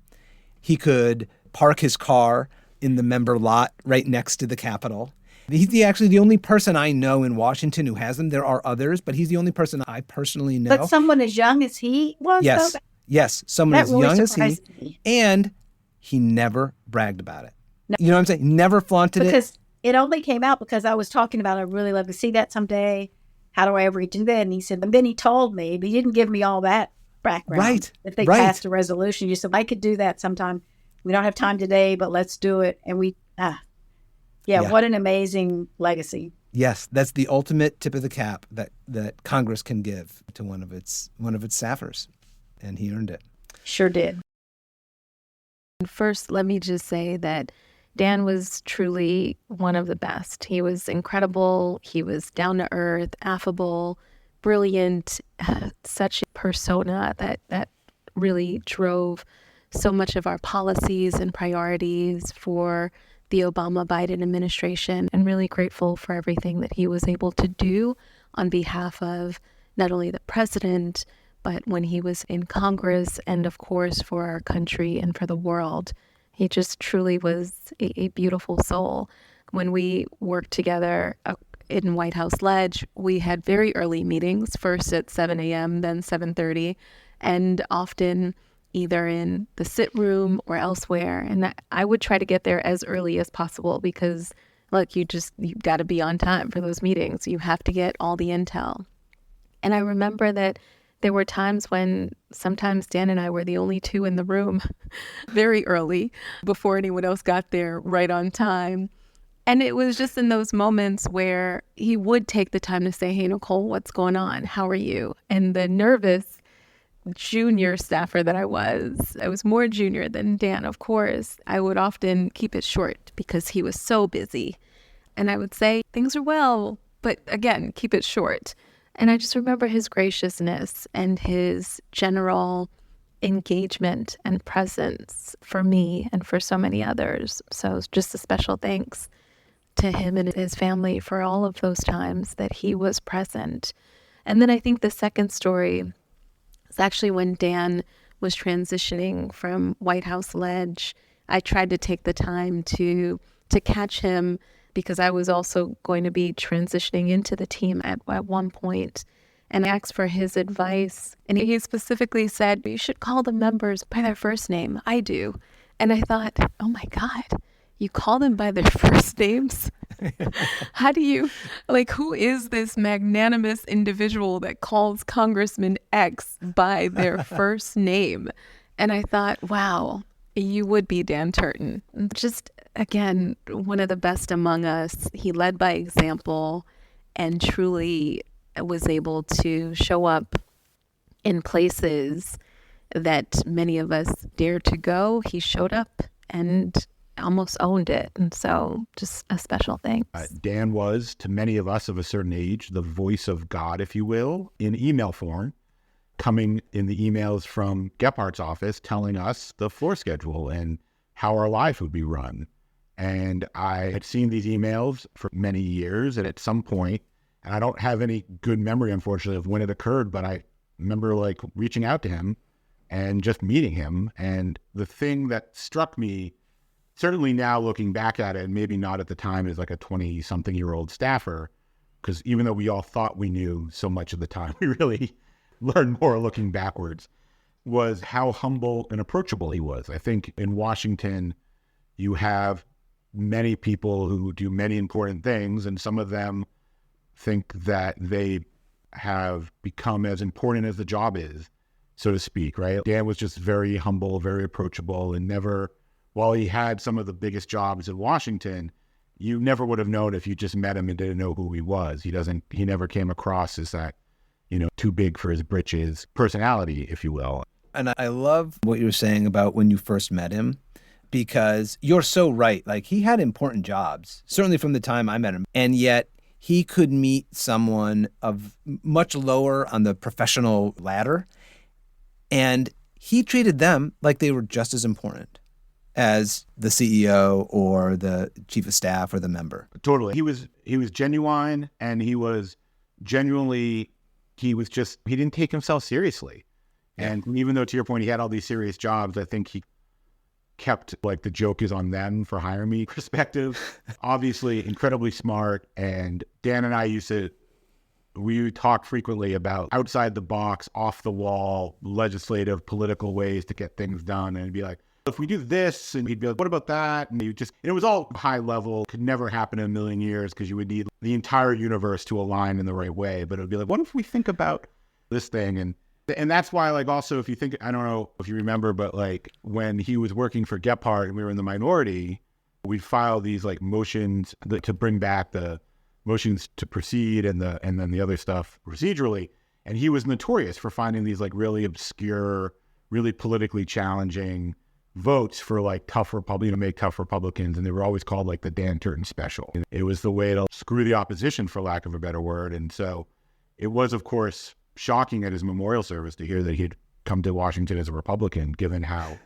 He could park his car in the member lot right next to the Capitol. He's actually the only person I know in Washington who has them. There are others, but he's the only person I personally know. But someone as young as he was? Yes. Though? Yes. Someone that as really young as he. me. And he never bragged about it. No. You know what I'm saying? Never flaunted because it only came out because I was talking about, I'd really love to see that someday. How do I ever do that? And he said, and then he told me, but he didn't give me all that background. Right. If they passed a resolution, you said, I could do that sometime. We don't have time today, but let's do it. And what an amazing legacy. Yes, that's the ultimate tip of the cap that Congress can give to one of its staffers. And he earned it. Sure did. First, let me just say that Dan was truly one of the best. He was incredible. He was down to earth, affable, brilliant, such a persona that really drove so much of our policies and priorities for the Obama-Biden administration, and really grateful for everything that he was able to do on behalf of not only the president, but when he was in Congress and, of course, for our country and for the world. He just truly was a beautiful soul. When we worked together in White House Ledge, we had very early meetings, first at 7 a.m., then 7:30, and often either in the sit room or elsewhere. And I would try to get there as early as possible because, look, you've got to be on time for those meetings. You have to get all the intel. And I remember that there were times when sometimes Dan and I were the only two in the room very early before anyone else got there right on time. And it was just in those moments where he would take the time to say, hey, Nicole, what's going on? How are you? And the nervous junior staffer that I was more junior than Dan, of course. I would often keep it short because he was so busy. And I would say, things are well, but again, keep it short. And I just remember his graciousness and his general engagement and presence for me and for so many others. So it's just a special thanks to him and his family for all of those times that he was present. And then I think the second story is actually when Dan was transitioning from White House Ledge. I tried to take the time to catch him because I was also going to be transitioning into the team at one point. And I asked for his advice. And he specifically said, you should call the members by their first name. I do. And I thought, oh my God, you call them by their first names? How do you, who is this magnanimous individual that calls Congressman X by their first name? And I thought, wow, you would be Dan Turton. Just, again, one of the best among us. He led by example and truly was able to show up in places that many of us dare to go. He showed up and almost owned it. And so just a special thanks. Dan was, to many of us of a certain age, the voice of God, if you will, in email form, coming in the emails from Gephardt's office telling us the floor schedule and how our life would be run. And I had seen these emails for many years, and at some point, and I don't have any good memory, unfortunately, of when it occurred, but I remember like reaching out to him and just meeting him. And the thing that struck me, certainly now looking back at it, and maybe not at the time as like a 20-something-year-old staffer, because even though we all thought we knew so much of the time, we really learned more looking backwards, was how humble and approachable he was. I think in Washington, you have many people who do many important things, and some of them think that they have become as important as the job is, so to speak, right? Dan was just very humble, very approachable, and never, while he had some of the biggest jobs in Washington, you never would have known if you just met him and didn't know who he was. He never came across as that, too big for his britches personality, if you will. And I love what you were saying about when you first met him, because you're so right. Like, he had important jobs, certainly from the time I met him. And yet he could meet someone of much lower on the professional ladder, and he treated them like they were just as important as the CEO or the chief of staff or the member. Totally. He was genuine, and he didn't take himself seriously. Yeah. And even though, to your point, he had all these serious jobs, I think he kept like the joke is on them for hiring me perspective. Obviously incredibly smart. And Dan and I we talk frequently about outside the box, off the wall, legislative, political ways to get things done. And it'd be like, if we do this, and he'd be like, what about that? And it was all high level, could never happen in a million years because you would need the entire universe to align in the right way. But it would be like, what if we think about this thing? And that's why, like, also, if you think, I don't know if you remember, but like when he was working for Gephardt and we were in the minority, we'd file these like motions to bring back the motions to proceed and then the other stuff procedurally. And he was notorious for finding these like really obscure, really politically challenging votes for like tough Republicans, make tough Republicans. And they were always called like the Dan Turton special. It was the way to screw the opposition, for lack of a better word. And so it was, of course, shocking at his memorial service to hear that he'd come to Washington as a Republican, given how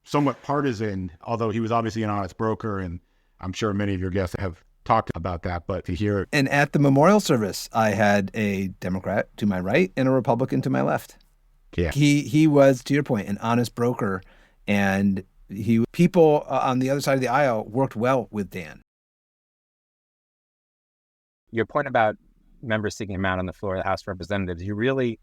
somewhat partisan, although he was obviously an honest broker, and I'm sure many of your guests have talked about that, but to hear it. And at the memorial service, I had a Democrat to my right and a Republican to my left. Yeah. He was, to your point, an honest broker, and people on the other side of the aisle worked well with Dan. Your point about members seeking him out on the floor of the House of Representatives, you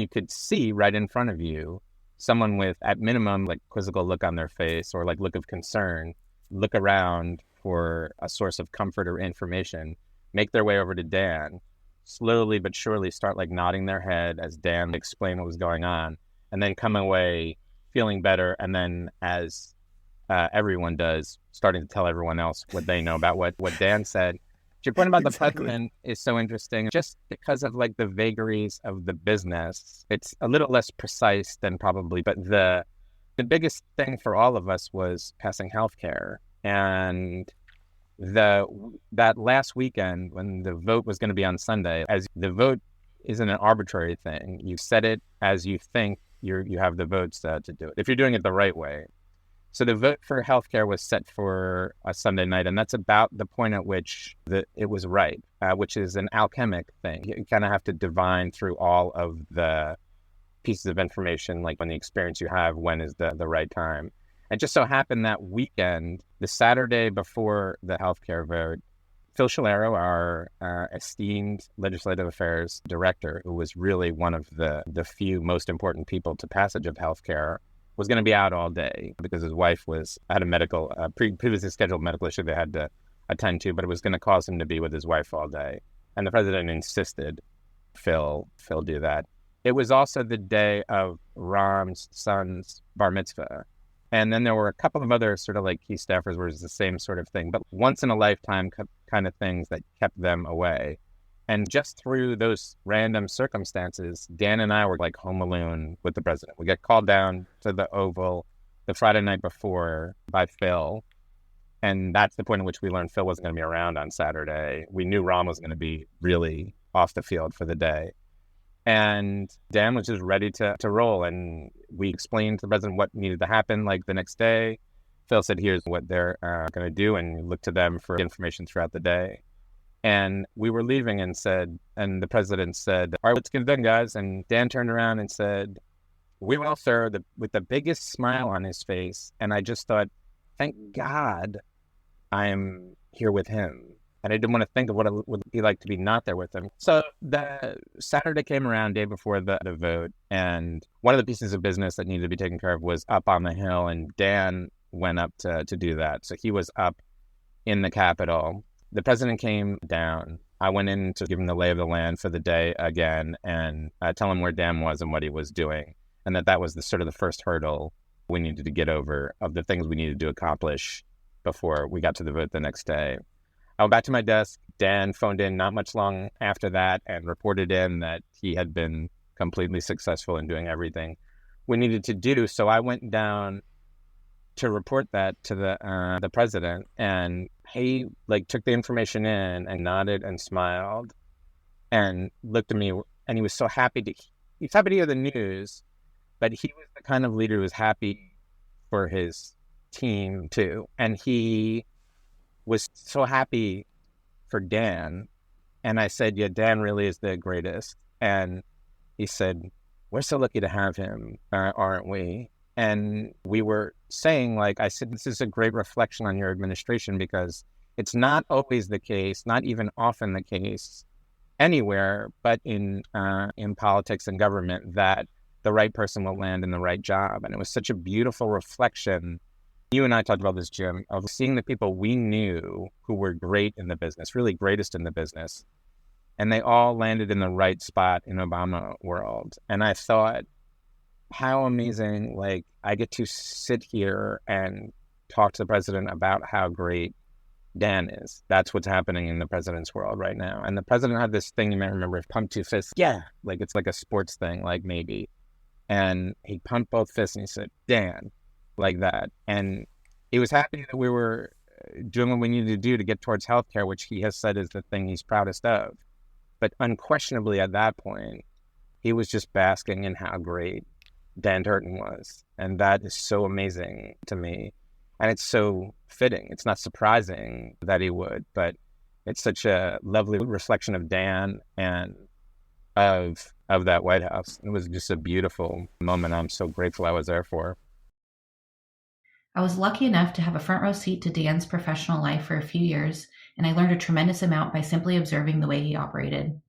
could see right in front of you someone with, at minimum, like quizzical look on their face or like look of concern, look around for a source of comfort or information, make their way over to Dan, slowly but surely start like nodding their head as Dan explained what was going on, and then come away feeling better. And then as everyone does, starting to tell everyone else what they know about what Dan said. Your point about the president is so interesting, just because of like the vagaries of the business. It's a little less precise than probably, but the biggest thing for all of us was passing healthcare. And that last weekend when the vote was going to be on Sunday, as the vote isn't an arbitrary thing, you set it as you think you have the votes to do it, if you're doing it the right way. So the vote for healthcare was set for a Sunday night, and that's about the point at which it was right, which is an alchemic thing. You kind of have to divine through all of the pieces of information, like when the experience you have, when is the right time. It just so happened that weekend, the Saturday before the healthcare vote, Phil Shalero, our esteemed legislative affairs director, who was really one of the few most important people to passage of healthcare, was going to be out all day because his wife had a previously scheduled medical issue they had to attend to, but it was going to cause him to be with his wife all day. And the president insisted Phil do that. It was also the day of Ram's son's bar mitzvah. And then there were a couple of other sort of like key staffers where it was the same sort of thing, but once in a lifetime kind of things that kept them away. And just through those random circumstances, Dan and I were like home alone with the president. We got called down to the Oval the Friday night before by Phil. And that's the point at which we learned Phil wasn't going to be around on Saturday. We knew Ram was going to be really off the field for the day. And Dan was just ready to roll. And we explained to the president what needed to happen like the next day. Phil said, here's what they're going to do, and look to them for information throughout the day. And we were leaving and the president said, all right, let's get it done, guys. And Dan turned around and said, we will, sir, with the biggest smile on his face. And I just thought, thank God I'm here with him. And I didn't want to think of what it would be like to be not there with him. So the Saturday came around, day before the vote, and one of the pieces of business that needed to be taken care of was up on the Hill, and Dan went up to do that. So he was up in the Capitol. The president came down. I went in to give him the lay of the land for the day again and tell him where Dan was and what he was doing, and that was the sort of the first hurdle we needed to get over of the things we needed to accomplish before we got to the vote the next day. I went back to my desk. Dan phoned in not much long after that and reported in that he had been completely successful in doing everything we needed to do. So I went down to report that to the president, and he took the information in and nodded and smiled and looked at me, and he was so happy he's happy to hear the news, but he was the kind of leader who was happy for his team too. And he was so happy for Dan. And I said, yeah, Dan really is the greatest. And he said, we're so lucky to have him, aren't we? And we were saying, I said, this is a great reflection on your administration, because it's not always the case, not even often the case anywhere, but in politics and government, that the right person will land in the right job. And it was such a beautiful reflection. You and I talked about this, Jim, of seeing the people we knew who were great in the business, really greatest in the business, and they all landed in the right spot in Obama world. And I thought, how amazing, I get to sit here and talk to the president about how great Dan is. That's what's happening in the president's world right now. And the president had this thing, you might remember, pump two fists. Yeah, it's like a sports thing, maybe. And he pumped both fists and he said, Dan, like that. And he was happy that we were doing what we needed to do to get towards healthcare, which he has said is the thing he's proudest of. But unquestionably at that point, he was just basking in how great Dan Turton was. And that is so amazing to me. And it's so fitting. It's not surprising that he would, but it's such a lovely reflection of Dan and of that White House. It was just a beautiful moment. I'm so grateful I was there for. I was lucky enough to have a front row seat to Dan's professional life for a few years, and I learned a tremendous amount by simply observing the way he operated.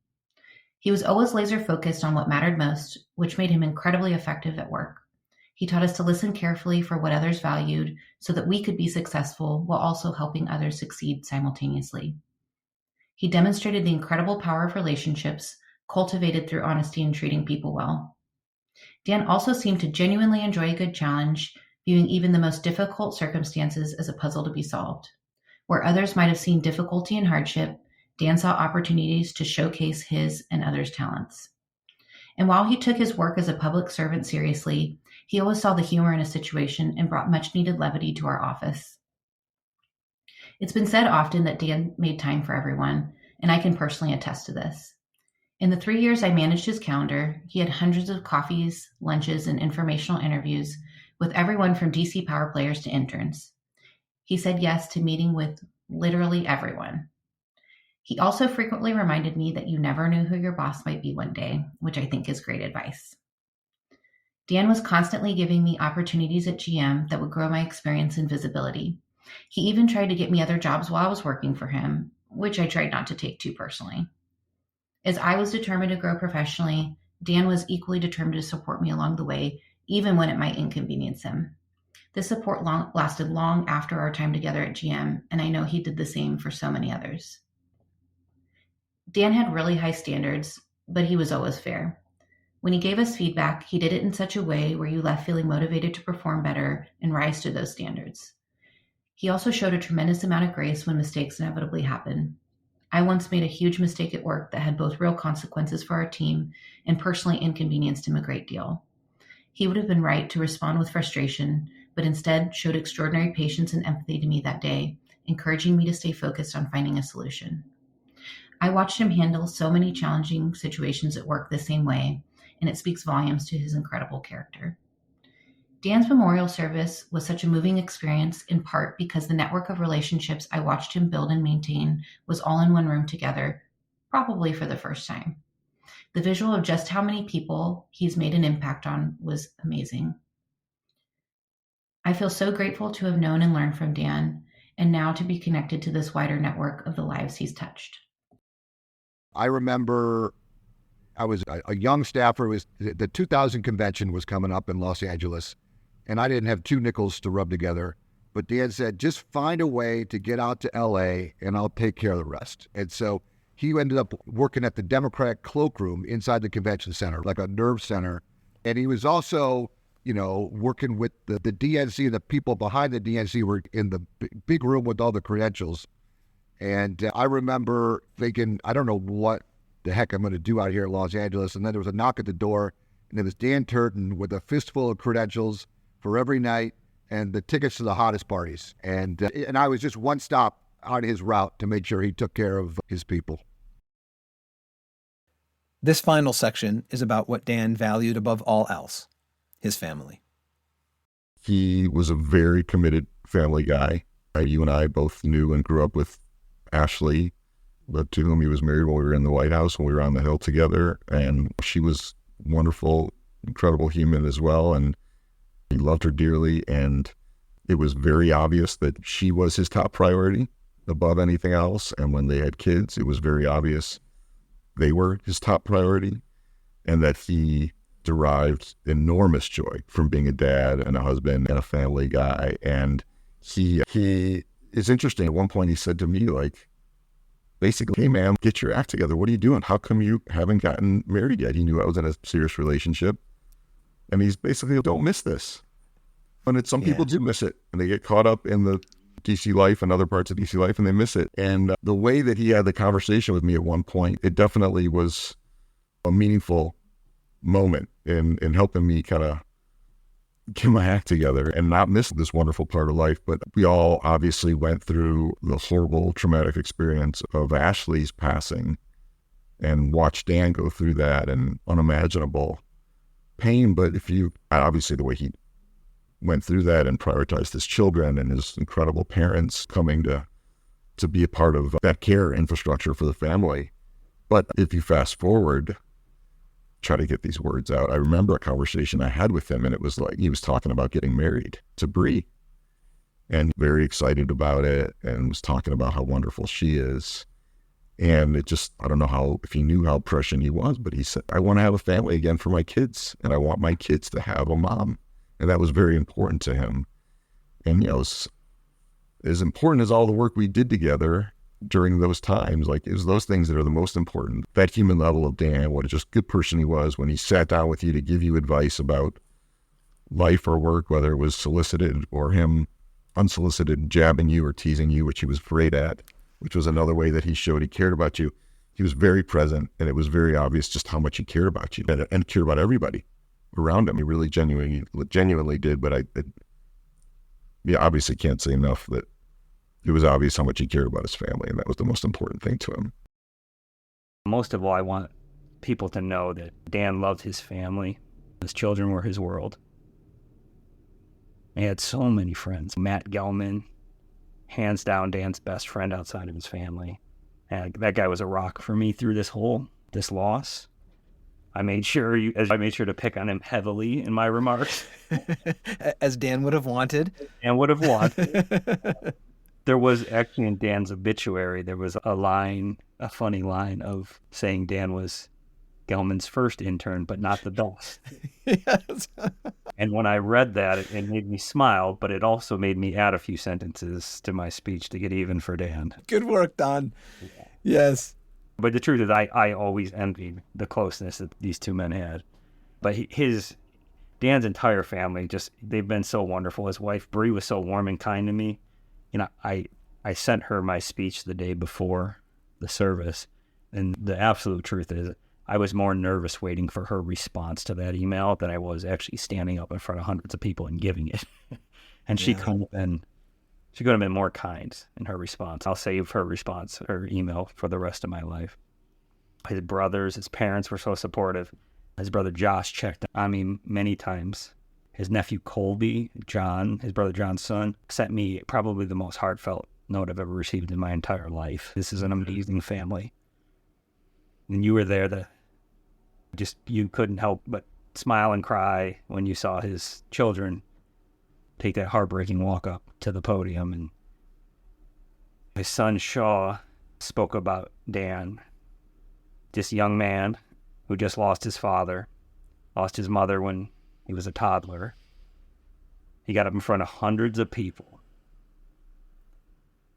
He was always laser focused on what mattered most, which made him incredibly effective at work. He taught us to listen carefully for what others valued so that we could be successful while also helping others succeed simultaneously. He demonstrated the incredible power of relationships cultivated through honesty and treating people well. Dan also seemed to genuinely enjoy a good challenge, viewing even the most difficult circumstances as a puzzle to be solved. Where others might have seen difficulty and hardship, Dan saw opportunities to showcase his and others' talents. And while he took his work as a public servant seriously, he always saw the humor in a situation and brought much needed levity to our office. It's been said often that Dan made time for everyone, and I can personally attest to this. In the 3 years I managed his calendar, he had hundreds of coffees, lunches, and informational interviews with everyone from DC power players to interns. He said yes to meeting with literally everyone. He also frequently reminded me that you never knew who your boss might be one day, which I think is great advice. Dan was constantly giving me opportunities at GM that would grow my experience and visibility. He even tried to get me other jobs while I was working for him, which I tried not to take too personally. As I was determined to grow professionally, Dan was equally determined to support me along the way, even when it might inconvenience him. This support lasted long after our time together at GM, and I know he did the same for so many others. Dan had really high standards, but he was always fair. When he gave us feedback, he did it in such a way where you left feeling motivated to perform better and rise to those standards. He also showed a tremendous amount of grace when mistakes inevitably happen. I once made a huge mistake at work that had both real consequences for our team and personally inconvenienced him a great deal. He would have been right to respond with frustration, but instead showed extraordinary patience and empathy to me that day, encouraging me to stay focused on finding a solution. I watched him handle so many challenging situations at work the same way, and it speaks volumes to his incredible character. Dan's memorial service was such a moving experience, in part because the network of relationships I watched him build and maintain was all in one room together, probably for the first time. The visual of just how many people he's made an impact on was amazing. I feel so grateful to have known and learned from Dan, and now to be connected to this wider network of the lives he's touched. I remember I was a young staffer. The 2000 convention was coming up in Los Angeles, and I didn't have two nickels to rub together. But Dan said, just find a way to get out to LA and I'll take care of the rest. And so he ended up working at the Democratic cloakroom inside the convention center, like a nerve center. And he was also, working with the DNC. The people behind the DNC were in the big room with all the credentials. And I remember thinking, I don't know what the heck I'm going to do out here in Los Angeles. And then there was a knock at the door, and it was Dan Turton with a fistful of credentials for every night and the tickets to the hottest parties. And I was just one stop on his route to make sure he took care of his people. This final section is about what Dan valued above all else, his family. He was a very committed family guy. You and I both knew and grew up with Ashley, but to whom he was married while we were in the White House, when we were on the Hill together. And she was wonderful, incredible human as well. And he loved her dearly. And it was very obvious that she was his top priority above anything else. And when they had kids, it was very obvious they were his top priority, and that he derived enormous joy from being a dad and a husband and a family guy. And he is interesting. At one point he said to me, like, basically, hey man, get your act together. What are you doing? How come you haven't gotten married yet? He knew I was in a serious relationship. And he's basically, don't miss this. And some people do miss it, and they get caught up in the DC life and other parts of DC life, and they miss it. And the way that he had the conversation with me at one point, it definitely was a meaningful moment in helping me kind of get my act together and not miss this wonderful part of life. But we all obviously went through the horrible, traumatic experience of Ashley's passing and watched Dan go through that and unimaginable pain. But obviously the way he went through that and prioritized his children and his incredible parents coming to be a part of that care infrastructure for the family. But if you fast forward, try to get these words out. I remember a conversation I had with him, and it was like he was talking about getting married to Bree and very excited about it, and was talking about how wonderful she is. And it just, I don't know if he knew how prescient he was, but he said, I want to have a family again for my kids, and I want my kids to have a mom. And that was very important to him. And, as important as all the work we did together during those times, like, it was those things that are the most important. That human level of Dan, what a just good person he was when he sat down with you to give you advice about life or work, whether it was solicited or him unsolicited jabbing you or teasing you, which he was great at, which was another way that he showed he cared about you. He was very present, and it was very obvious just how much he cared about you and cared about everybody around him. He really genuinely did, but I obviously can't say enough that it was obvious how much he cared about his family, and that was the most important thing to him. Most of all, I want people to know that Dan loved his family. His children were his world. He had so many friends. Matt Gelman, hands down Dan's best friend outside of his family. And that guy was a rock for me through this loss. I made sure to pick on him heavily in my remarks. As Dan would have wanted. There was actually in Dan's obituary, there was a funny line of saying Dan was Gelman's first intern, but not the best. Yes. And when I read that, it made me smile, but it also made me add a few sentences to my speech to get even for Dan. Good work, Don. Yeah. Yes. But the truth is, I always envied the closeness that these two men had. But Dan's entire family, they've been so wonderful. His wife, Bree, was so warm and kind to me. I sent her my speech the day before the service. And the absolute truth is, I was more nervous waiting for her response to that email than I was actually standing up in front of hundreds of people and giving it. And she could have been more kind in her response. I'll save her email for the rest of my life. His brothers, his parents were so supportive. His brother Josh checked on me many times. his nephew Colby, John, his brother John's son, sent me probably the most heartfelt note I've ever received in my entire life. This is an amazing family. And you were there you couldn't help but smile and cry when you saw his children take that heartbreaking walk up to the podium. And his son Shaw spoke about Dan, this young man who just lost his father, lost his mother when he was a toddler. He got up in front of hundreds of people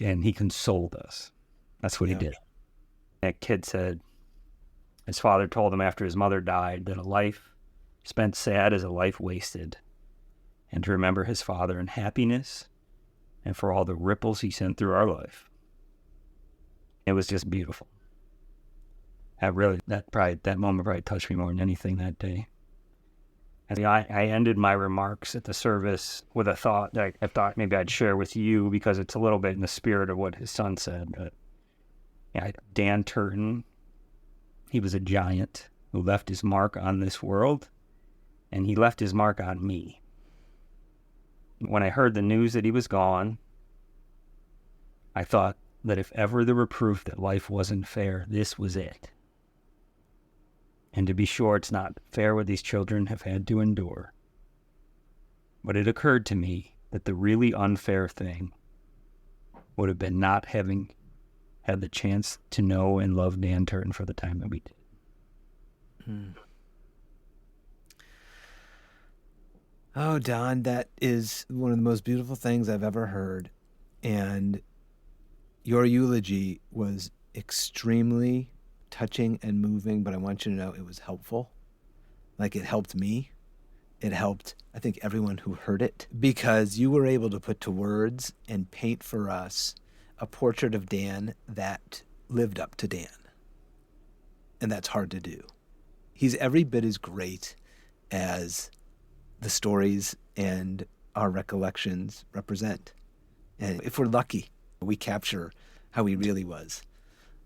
and he consoled us. That's what he did. That kid said his father told him after his mother died that a life spent sad is a life wasted, and to remember his father in happiness and for all the ripples he sent through our life. It was just beautiful. That moment probably touched me more than anything that day. I ended my remarks at the service with a thought that I thought maybe I'd share with you because it's a little bit in the spirit of what his son said. But Dan Turton, he was a giant who left his mark on this world, and he left his mark on me. When I heard the news that he was gone, I thought that if ever there were proof that life wasn't fair, this was it. And to be sure, it's not fair what these children have had to endure. But it occurred to me that the really unfair thing would have been not having had the chance to know and love Dan Turton for the time that we did. Oh, Don, that is one of the most beautiful things I've ever heard. And your eulogy was extremely touching and moving, but I want you to know it was helpful. Like, it helped me. It helped, I think, everyone who heard it, because you were able to put to words and paint for us a portrait of Dan that lived up to Dan. And that's hard to do. He's every bit as great as the stories and our recollections represent. And if we're lucky, we capture how he really was.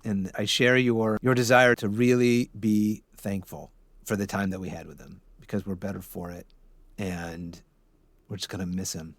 And I share your desire to really be thankful for the time that we had with him, because we're better for it. And we're just going to miss him.